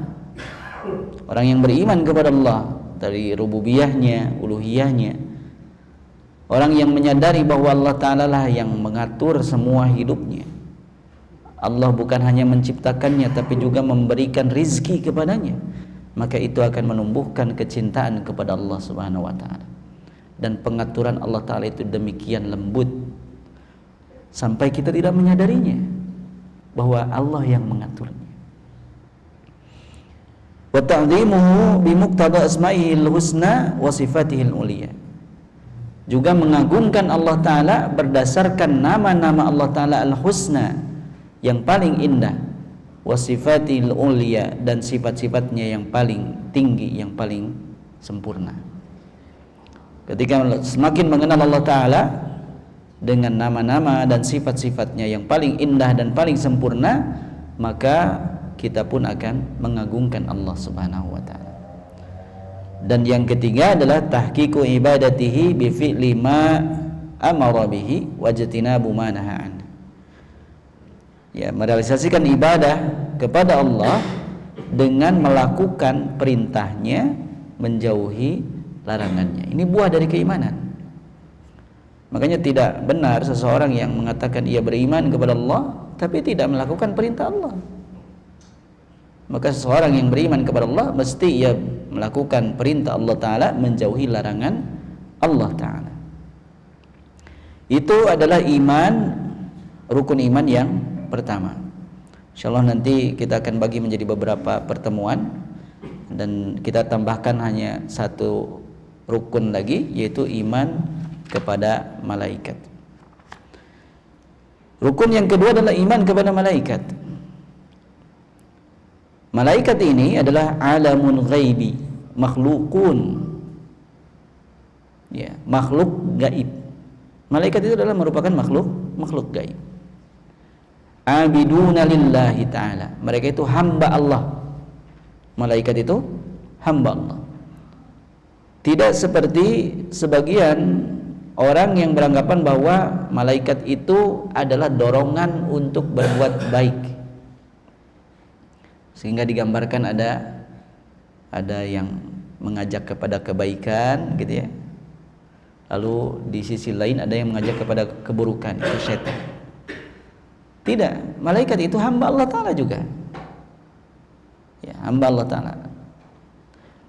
Orang yang beriman kepada Allah dari rububiyahnya, uluhiyahnya, orang yang menyadari bahwa Allah Ta'ala lah yang mengatur semua hidupnya. Allah bukan hanya menciptakannya tapi juga memberikan rizki kepadanya, maka itu akan menumbuhkan kecintaan kepada Allah Subhanahu wa Ta'ala. Dan pengaturan Allah Ta'ala itu demikian lembut sampai kita tidak menyadarinya bahwa Allah yang mengaturnya. Wa ta'dhimuhu bi muqtada asma'ihil husna wa sifatihil uliya. Juga mengagungkan Allah Ta'ala berdasarkan nama-nama Allah Ta'ala al-husna yang paling indah, wa sifatil uliya, dan sifat-sifatnya yang paling tinggi, yang paling sempurna. Ketika semakin mengenal Allah Ta'ala dengan nama-nama dan sifat-sifatnya yang paling indah dan paling sempurna, maka kita pun akan mengagungkan Allah Subhanahu wa Ta'ala. Dan yang ketiga adalah tahqiqu ibadatihi bi fi'li ma amara bihi wa jtinabu ma nahaa an. Ya, merealisasikan ibadah kepada Allah dengan melakukan perintahnya, menjauhi larangannya. Ini buah dari keimanan. Makanya tidak benar seseorang yang mengatakan ia beriman kepada Allah tapi tidak melakukan perintah Allah. Maka seseorang yang beriman kepada Allah mesti ia melakukan perintah Allah Ta'ala, menjauhi larangan Allah Ta'ala. Itu adalah iman, rukun iman yang pertama. InsyaAllah nanti kita akan bagi menjadi beberapa pertemuan, dan kita tambahkan hanya satu rukun lagi, yaitu iman kepada malaikat. Rukun yang kedua adalah iman kepada malaikat. Malaikat ini adalah alamun ghaibi, makhlukun, ya, makhluk gaib. Malaikat itu adalah merupakan makhluk gaib. Abiduna lillahi ta'ala, mereka itu hamba Allah. Malaikat itu hamba Allah. Tidak seperti sebagian orang yang beranggapan bahwa malaikat itu adalah dorongan untuk berbuat baik, sehingga digambarkan ada yang mengajak kepada kebaikan gitu ya, lalu di sisi lain ada yang mengajak kepada keburukan, itu setan. Tidak, malaikat itu hamba Allah Ta'ala juga, ya, hamba Allah Ta'ala.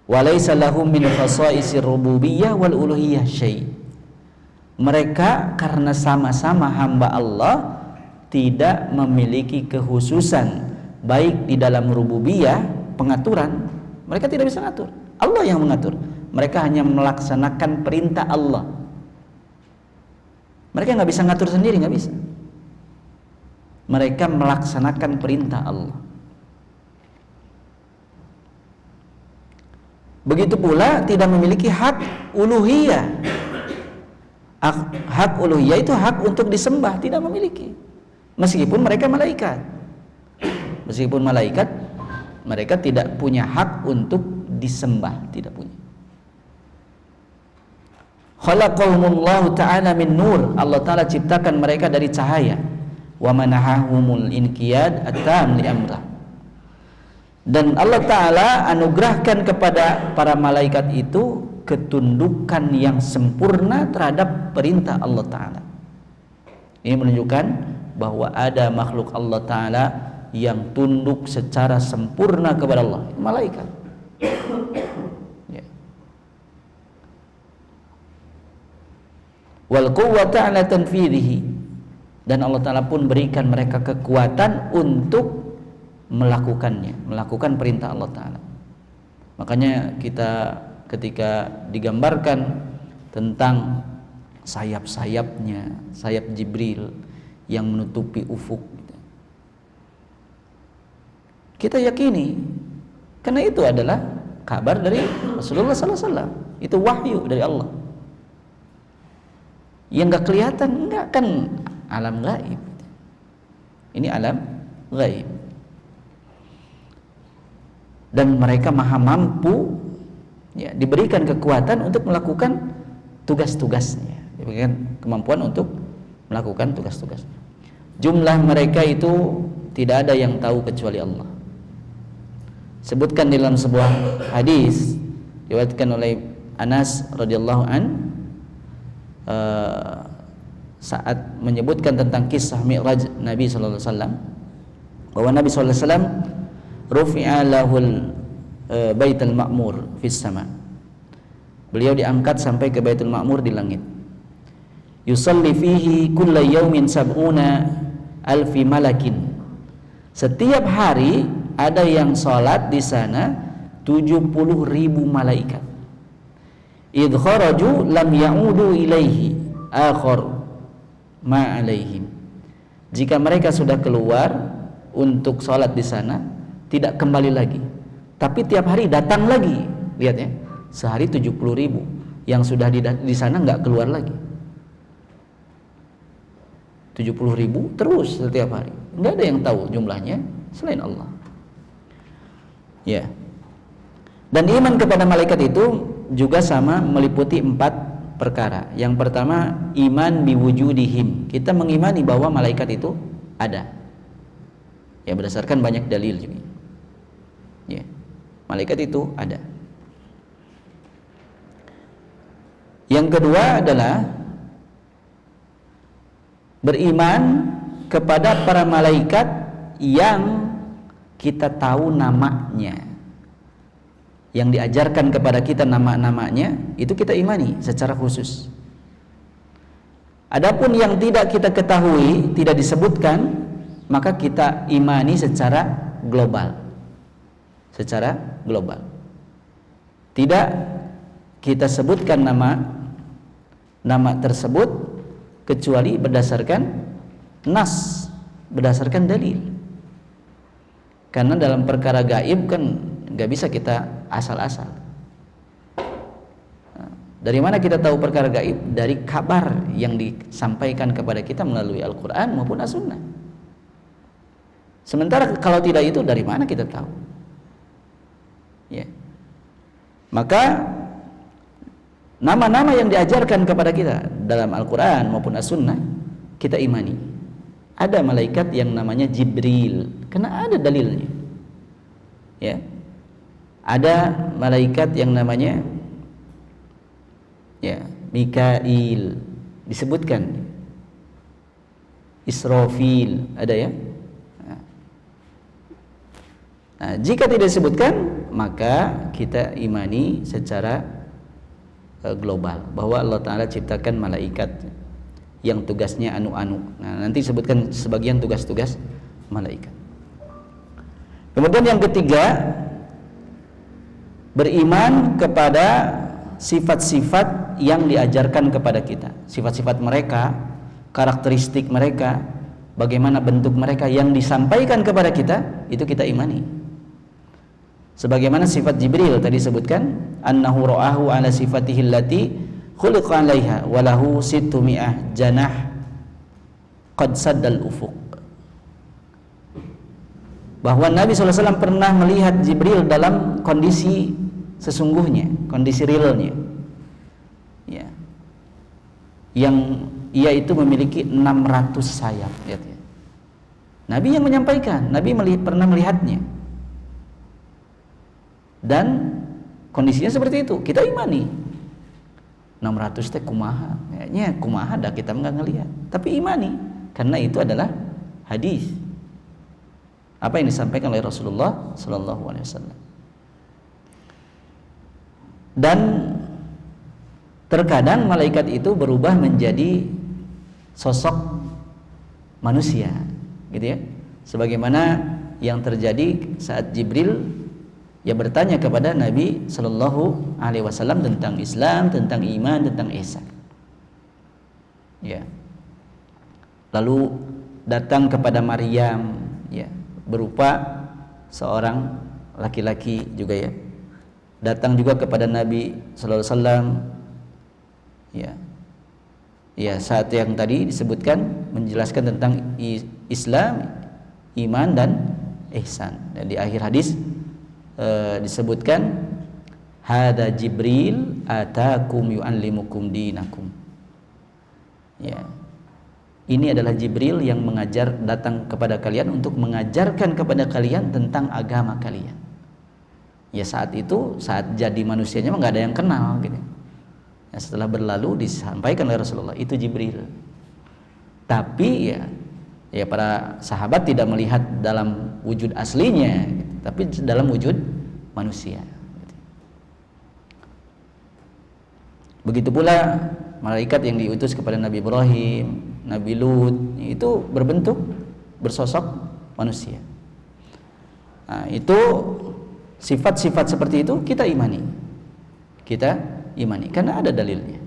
Walaysa lahum min khasaisir rububiyyah wal uluhiyyah syai'. Mereka karena sama-sama hamba Allah tidak memiliki kekhususan baik di dalam rububiyah, pengaturan. Mereka tidak bisa mengatur, Allah yang mengatur. Mereka hanya melaksanakan perintah Allah. Mereka nggak bisa ngatur sendiri, nggak bisa. Mereka melaksanakan perintah Allah. Begitu pula tidak memiliki hak uluhiyah. Hak uluhiyah itu hak untuk disembah, tidak memiliki. Meskipun mereka malaikat. Meskipun malaikat, mereka tidak punya hak untuk disembah, tidak punya. Khalaqahumullahu ta'ala min nur, Allah Ta'ala ciptakan mereka dari cahaya. Wa manahahumul inqiyad at-tam li amrah. Dan Allah Ta'ala anugerahkan kepada para malaikat itu ketundukan yang sempurna terhadap perintah Allah Ta'ala. Ini menunjukkan bahwa ada makhluk Allah Ta'ala yang tunduk secara sempurna kepada Allah, malaikat. Ya. Wal quwwata ala tanfidhihi, dan Allah Ta'ala pun berikan mereka kekuatan untuk melakukan perintah Allah Ta'ala. Makanya kita ketika digambarkan tentang sayap-sayapnya, sayap Jibril yang menutupi ufuk, kita yakini karena itu adalah kabar dari Rasulullah SAW. Itu wahyu dari Allah. Yang gak kelihatan, enggak, kan alam gaib. Ini alam gaib. Dan mereka maha mampu, ya, diberikan kekuatan untuk melakukan tugas-tugasnya, diberikan kemampuan untuk melakukan tugas-tugas. Jumlah mereka itu tidak ada yang tahu kecuali Allah. Sebutkan dalam sebuah hadis diriwayatkan oleh Anas radhiyallahu an saat menyebutkan tentang kisah Mi'raj Nabi sallallahu alaihi wasallam, bahwa Nabi sallallahu alaihi wasallam rufi'a lahul Baitul Ma'mur fis sama. Beliau diangkat sampai ke Baitul Ma'mur di langit. Yusalli fihi kulla yaumin sab'una alfi malakin. Setiap hari ada yang salat di sana 70.000 malaikat. Idh kharaju lam ya'udu ilaihi akhar ma alaihim. Jika mereka sudah keluar untuk salat di sana, tidak kembali lagi, tapi tiap hari datang lagi. Lihat ya, sehari 70.000 yang sudah di sana nggak keluar lagi. 70.000 terus setiap hari, nggak ada yang tahu jumlahnya selain Allah. Ya. Dan iman kepada malaikat itu juga sama, meliputi 4 perkara. Yang pertama, iman biwujudihim. Kita mengimani bahwa malaikat itu ada. Ya, berdasarkan banyak dalil juga. Ya. Malaikat itu ada. Yang kedua adalah beriman kepada para malaikat yang kita tahu namanya, yang diajarkan kepada kita nama-namanya, itu kita imani secara khusus. Adapun yang tidak kita ketahui, tidak disebutkan, maka kita imani secara global. Secara global. Tidak kita sebutkan nama tersebut kecuali berdasarkan nas, berdasarkan dalil. Karena dalam perkara gaib kan nggak bisa kita asal-asal. Dari mana kita tahu perkara gaib? Dari kabar yang disampaikan kepada kita melalui Al-Quran maupun As-Sunnah. Sementara kalau tidak itu, dari mana kita tahu? Ya. Maka nama-nama yang diajarkan kepada kita dalam Al-Quran maupun As-Sunnah, kita imani. Ada malaikat yang namanya Jibril, karena ada dalilnya. Ya. Ada malaikat yang namanya Mikail, disebutkan. Israfil, ada ya. Nah, jika tidak disebutkan, maka kita imani secara global bahwa Allah Ta'ala ciptakan malaikat yang tugasnya anu-anu. Nah, nanti sebutkan sebagian tugas-tugas malaikat. Kemudian yang ketiga, beriman kepada sifat-sifat yang diajarkan kepada kita. Sifat-sifat mereka, karakteristik mereka, bagaimana bentuk mereka yang disampaikan kepada kita, itu kita imani. Sebagaimana sifat Jibril tadi sebutkan, annahu ra'ahu ala sifatihi allati khuliqa 'alaiha wa lahu 600 janah qad saddal ufuq. Bahwa Nabi SAW pernah melihat Jibril dalam kondisi sesungguhnya, kondisi realnya, ya, yang ia itu memiliki 600 sayap. Lihat ya. Nabi yang menyampaikan, Nabi pernah melihatnya, dan kondisinya seperti itu. Kita imani 600 teh kumaha, kayaknya kumaha dah kita nggak ngelihat, tapi imani karena itu adalah hadis. Apa yang disampaikan oleh Rasulullah Sallallahu Alaihi Wasallam. Dan terkadang malaikat itu berubah menjadi sosok manusia, gitu ya. Sebagaimana yang terjadi saat Jibril bertanya kepada Nabi Sallallahu Alaihi Wasallam tentang Islam, tentang iman, tentang ihsan. Ya. Lalu datang kepada Maryam, ya, berupa seorang laki-laki juga, ya. Datang juga kepada Nabi Sallallahu Alaihi Wasallam, ya. Ya, saat yang tadi disebutkan menjelaskan tentang Islam, iman dan ihsan. Dan di akhir hadis disebutkan hada Jibril atakum yu'allimukum dinakum. Ya. Ini adalah Jibril yang datang kepada kalian untuk mengajarkan kepada kalian tentang agama kalian. Ya saat itu, saat jadi manusianya nggak ada yang kenal gitu. Ya, setelah berlalu disampaikan oleh Rasulullah, itu Jibril. Tapi ya para sahabat tidak melihat dalam wujud aslinya gitu, tapi dalam wujud manusia gitu. Begitu pula malaikat yang diutus kepada Nabi Ibrahim, Nabi Lut, itu berbentuk bersosok manusia. Nah, itu sifat-sifat seperti itu kita imani karena ada dalilnya.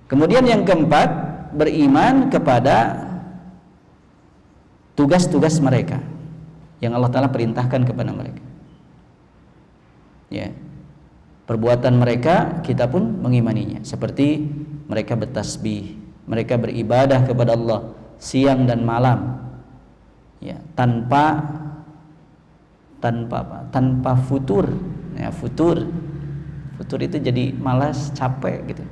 Kemudian yang keempat, beriman kepada tugas-tugas mereka yang Allah Ta'ala perintahkan kepada mereka. Ya, perbuatan mereka kita pun mengimaninya, seperti mereka bertasbih, mereka beribadah kepada Allah siang dan malam, ya, tanpa futur. Ya, futur itu jadi malas, capek gitu,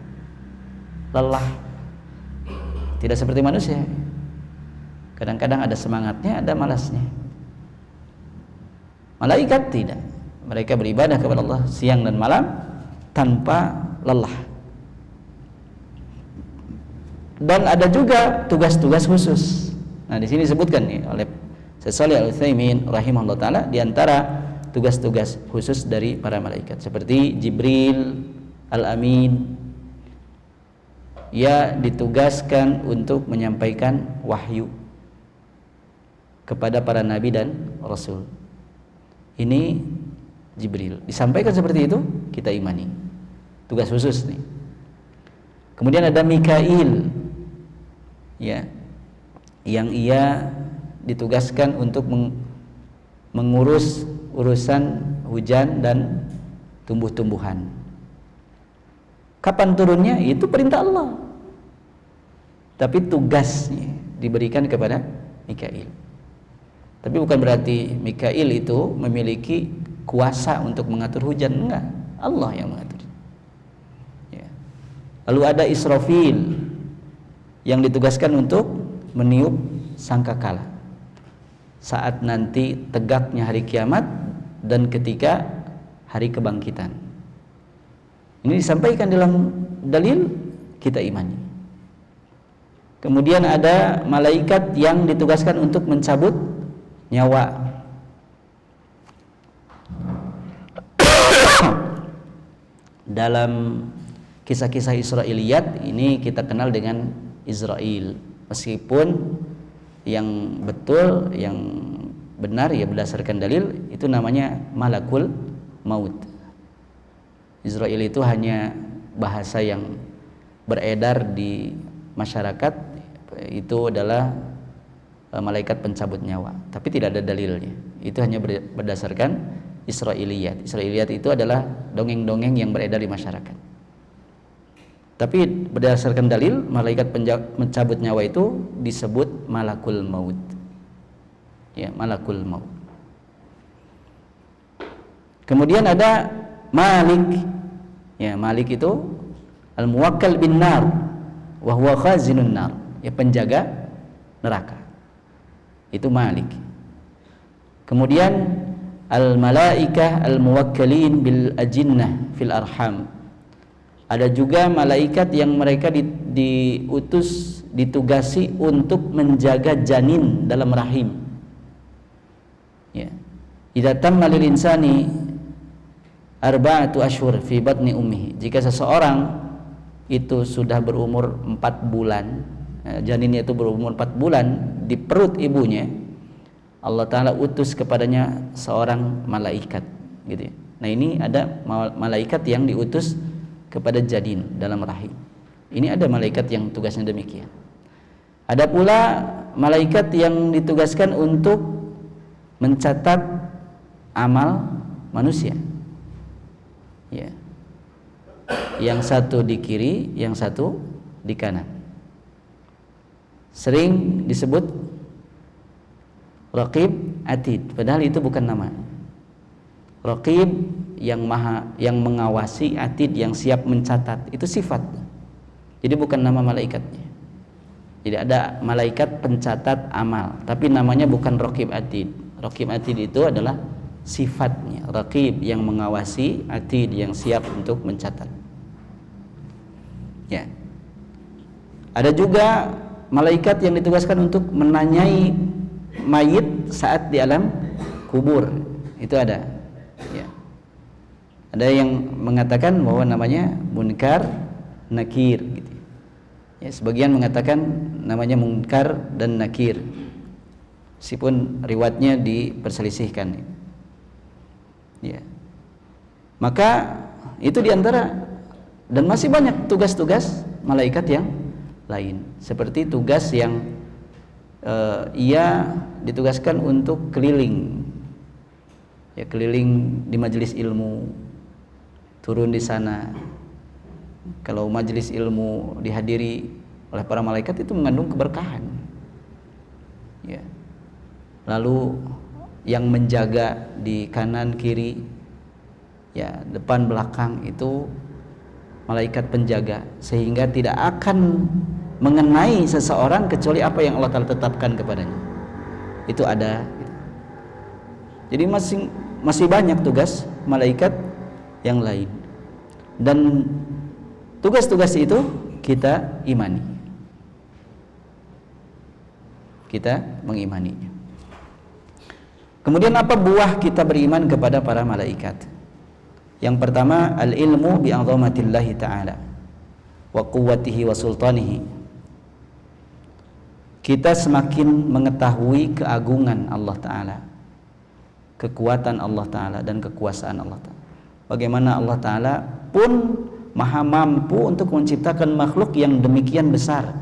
lelah. Tidak seperti manusia, kadang-kadang ada semangatnya, ada malasnya. Malaikat tidak, mereka beribadah kepada Allah siang dan malam tanpa lelah. Dan ada juga tugas-tugas khusus. Nah, di sini disebutkan nih oleh Syekh Shalih Al-Utsaimin rahimahullah taala, di antara tugas-tugas khusus dari para malaikat seperti Jibril Al-Amin, ia ditugaskan untuk menyampaikan wahyu kepada para nabi dan rasul. Ini Jibril disampaikan seperti itu, kita imani, tugas khusus nih. Kemudian ada Mikail, ya, yang ia ditugaskan untuk mengurus urusan hujan dan tumbuh-tumbuhan. Kapan turunnya? Itu perintah Allah, tapi tugasnya diberikan kepada Mikail. Tapi bukan berarti Mikail itu memiliki kuasa untuk mengatur hujan, enggak, Allah yang mengatur. Ya. Lalu ada Israfil yang ditugaskan untuk meniup sangkakala saat nanti tegaknya hari kiamat dan ketika hari kebangkitan. Ini disampaikan dalam dalil, kita imani. Kemudian ada malaikat yang ditugaskan untuk mencabut nyawa. Dalam kisah-kisah Israiliyat ini kita kenal dengan Israel, meskipun yang betul, yang benar ya berdasarkan dalil itu namanya malakul maut. Israel itu hanya bahasa yang beredar di masyarakat, itu adalah malaikat pencabut nyawa, tapi tidak ada dalilnya. Itu hanya berdasarkan Israiliyat. Israiliyat itu adalah dongeng-dongeng yang beredar di masyarakat. Tapi berdasarkan dalil, malaikat pencabut nyawa itu disebut malakul maut. Ya, malakul maut. Kemudian ada Malik. Ya, Malik itu al-muwakkal bin nar wa huwa khazinun nar. Ya, penjaga neraka. Itu Malik. Kemudian al-malaikah al-muwakkalin bil ajinnah fil arham. Ada juga malaikat yang mereka diutus, ditugasi untuk menjaga janin dalam rahim. Ya. Idza tamma lil insani arba'atu ashhur fi batni ummihi. Jika seseorang itu sudah berumur 4 bulan, janinnya itu berumur 4 bulan di perut ibunya, Allah Ta'ala utus kepadanya seorang malaikat gitu ya. Nah, ini ada malaikat yang diutus kepada janin dalam rahim. Ini ada malaikat yang tugasnya demikian. Ada pula malaikat yang ditugaskan untuk mencatat amal manusia. Ya. Yang satu di kiri, yang satu di kanan. Sering disebut Raqib Atid, padahal itu bukan nama. Raqib yang mengawasi, Atid yang siap mencatat, itu sifat. Jadi bukan nama malaikatnya. Jadi ada malaikat pencatat amal, tapi namanya bukan Raqib Atid. Raqib Atid itu adalah sifatnya, Raqib yang mengawasi, Atid yang siap untuk mencatat. Ya. Ada juga malaikat yang ditugaskan untuk menanyai mayit saat di alam kubur. Itu ada. Ya. Ada yang mengatakan bahwa namanya Munkar, Nakir gitu. Ya, sebagian mengatakan namanya Munkar dan Nakir. Meskipun riwayatnya diperselisihkan. Ya. Maka itu diantara, dan masih banyak tugas-tugas malaikat yang lain. Seperti tugas yang ia ditugaskan untuk keliling. Ya, keliling di majelis ilmu, turun di sana. Kalau majelis ilmu dihadiri oleh para malaikat itu mengandung keberkahan. Ya. Lalu yang menjaga di kanan kiri, ya, depan belakang itu malaikat penjaga, sehingga tidak akan mengenai seseorang kecuali apa yang Allah Ta'ala tetapkan kepadanya. Itu ada. Jadi masih banyak tugas malaikat yang lain, dan tugas-tugas itu kita imani, kita mengimaninya. Kemudian apa buah kita beriman kepada para malaikat? Yang pertama, al-ilmu bi'azamatillahi ta'ala wa quwwatihi wa sultanihi. Kita semakin mengetahui keagungan Allah Ta'ala, kekuatan Allah Ta'ala, dan kekuasaan Allah Ta'ala. Bagaimana Allah Ta'ala pun maha mampu untuk menciptakan makhluk yang demikian besar,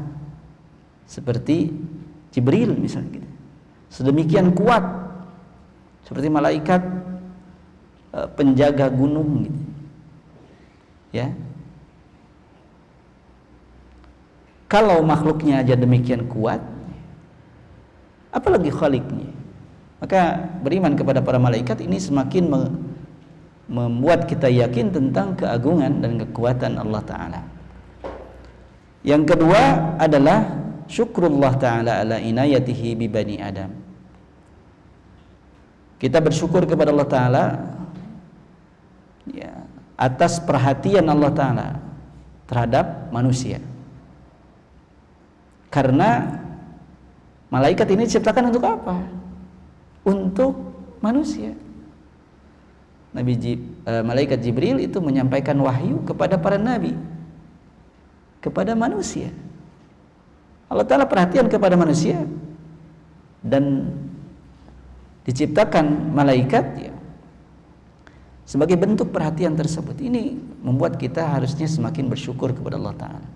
seperti Jibril misalnya gitu. Sedemikian kuat, seperti malaikat penjaga gunung gitu. Ya. Kalau makhluknya aja demikian kuat, apalagi Khaliqnya. Maka beriman kepada para malaikat ini semakin membuat kita yakin tentang keagungan dan kekuatan Allah Ta'ala. Yang kedua adalah syukrullah Ta'ala ala inayatihi bi bani Adam. Kita bersyukur kepada Allah Ta'ala, ya, atas perhatian Allah Ta'ala terhadap manusia. Karena malaikat ini diciptakan untuk apa? Untuk manusia. Malaikat Jibril itu menyampaikan wahyu kepada para nabi, kepada manusia. Allah Ta'ala perhatian kepada manusia, dan diciptakan malaikat, ya, sebagai bentuk perhatian tersebut. Ini membuat kita harusnya semakin bersyukur kepada Allah Ta'ala.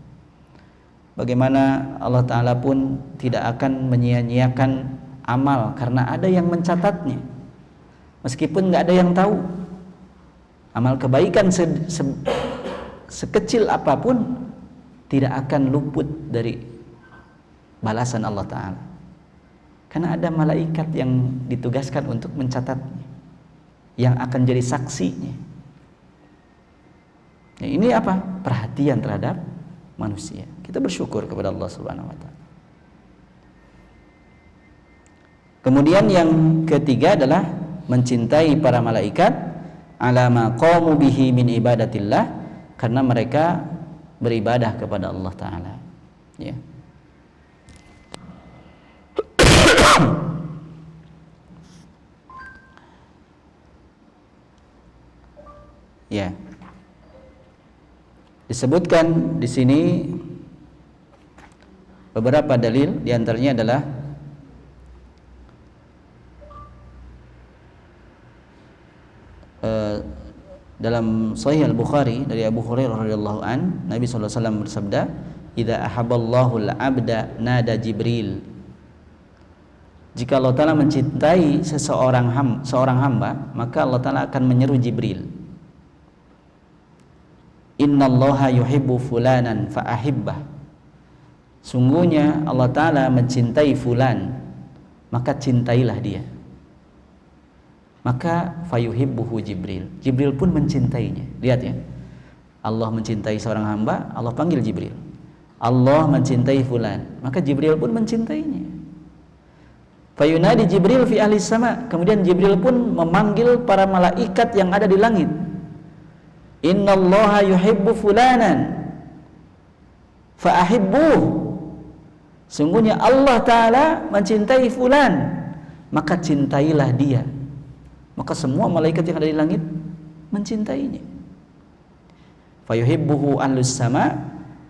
Bagaimana Allah Ta'ala pun tidak akan menyia-nyiakan amal karena ada yang mencatatnya, meskipun nggak ada yang tahu. Amal kebaikan sekecil apapun tidak akan luput dari balasan Allah Ta'ala, karena ada malaikat yang ditugaskan untuk mencatatnya, yang akan jadi saksinya. Nah, ini apa? Perhatian terhadap manusia. Kita bersyukur kepada Allah Subhanahu wa Ta'ala. Kemudian yang ketiga adalah mencintai para malaikat ala ma qamu bihi min ibadatillah, karena mereka beribadah kepada Allah Ta'ala. Ya. Ya. Disebutkan di sini beberapa dalil, di antaranya adalah dalam Sahih Al-Bukhari dari Abu Hurairah radhiyallahu an, Nabi sallallahu alaihi wasallam bersabda, "Idza ahabballahu al-'abda nada Jibril." Jika Allah Ta'ala mencintai seorang hamba, maka Allah Ta'ala akan menyeru Jibril. Innallaha yuhibbu fulanan fa'ahibbah. Sungguhnya Allah Ta'ala mencintai fulan, maka cintailah dia. Maka fayuhibbuhu Jibril. Jibril pun mencintainya. Lihat ya, Allah mencintai seorang hamba, Allah panggil Jibril. Allah mencintai fulan, maka Jibril pun mencintainya. Fayunadi Jibril fi ahli sama, kemudian Jibril pun memanggil para malaikat yang ada di langit. Innallaha yuhibbu fulanan fa ahibbuh. Sungguhnya Allah Ta'ala mencintai fulan, maka cintailah dia. Maka semua malaikat yang ada di langit mencintainya. Fayuhibbuhu ahlus sama,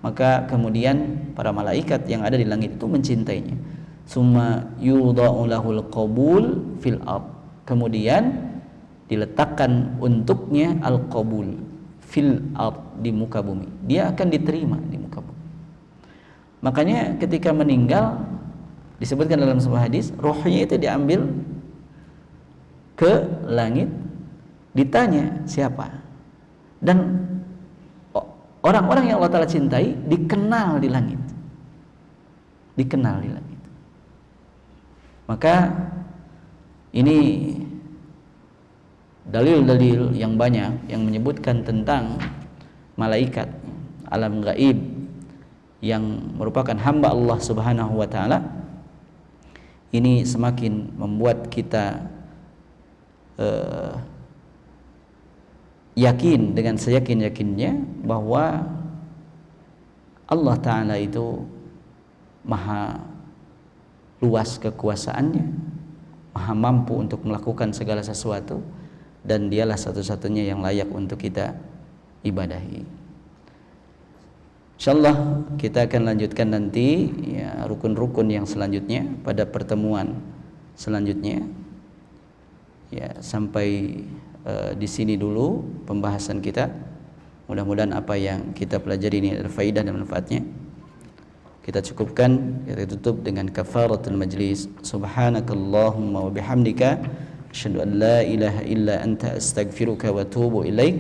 maka kemudian para malaikat yang ada di langit itu mencintainya. Summa yudha'u lahul qabul fil ard. Kemudian diletakkan untuknya al-qabul fil ard, di muka bumi. Dia akan diterima di muka bumi. Makanya ketika meninggal disebutkan dalam sebuah hadis, ruhnya itu diambil ke langit, ditanya siapa, dan orang-orang yang Allah Ta'ala cintai dikenal di langit, dikenal di langit. Maka ini dalil-dalil yang banyak yang menyebutkan tentang malaikat, alam gaib yang merupakan hamba Allah Subhanahu wa Ta'ala. Ini semakin membuat kita yakin dengan seyakin-yakinnya bahwa Allah Ta'ala itu maha luas kekuasaannya, maha mampu untuk melakukan segala sesuatu, dan dialah satu-satunya yang layak untuk kita ibadahi. Insyaallah kita akan lanjutkan nanti ya, rukun-rukun yang selanjutnya pada pertemuan selanjutnya. Ya, sampai di sini dulu pembahasan kita. Mudah-mudahan apa yang kita pelajari ini ada faedah dan manfaatnya. Kita cukupkan, kita tutup dengan kafaratul majlis. Subhanakallahumma wa bihamdika asyhadu an la ilaha illa anta astaghfiruka wa atubu ilaik.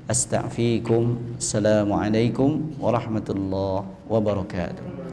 Astaghfirukum. Assalamualaikum warahmatullahi wabarakatuh.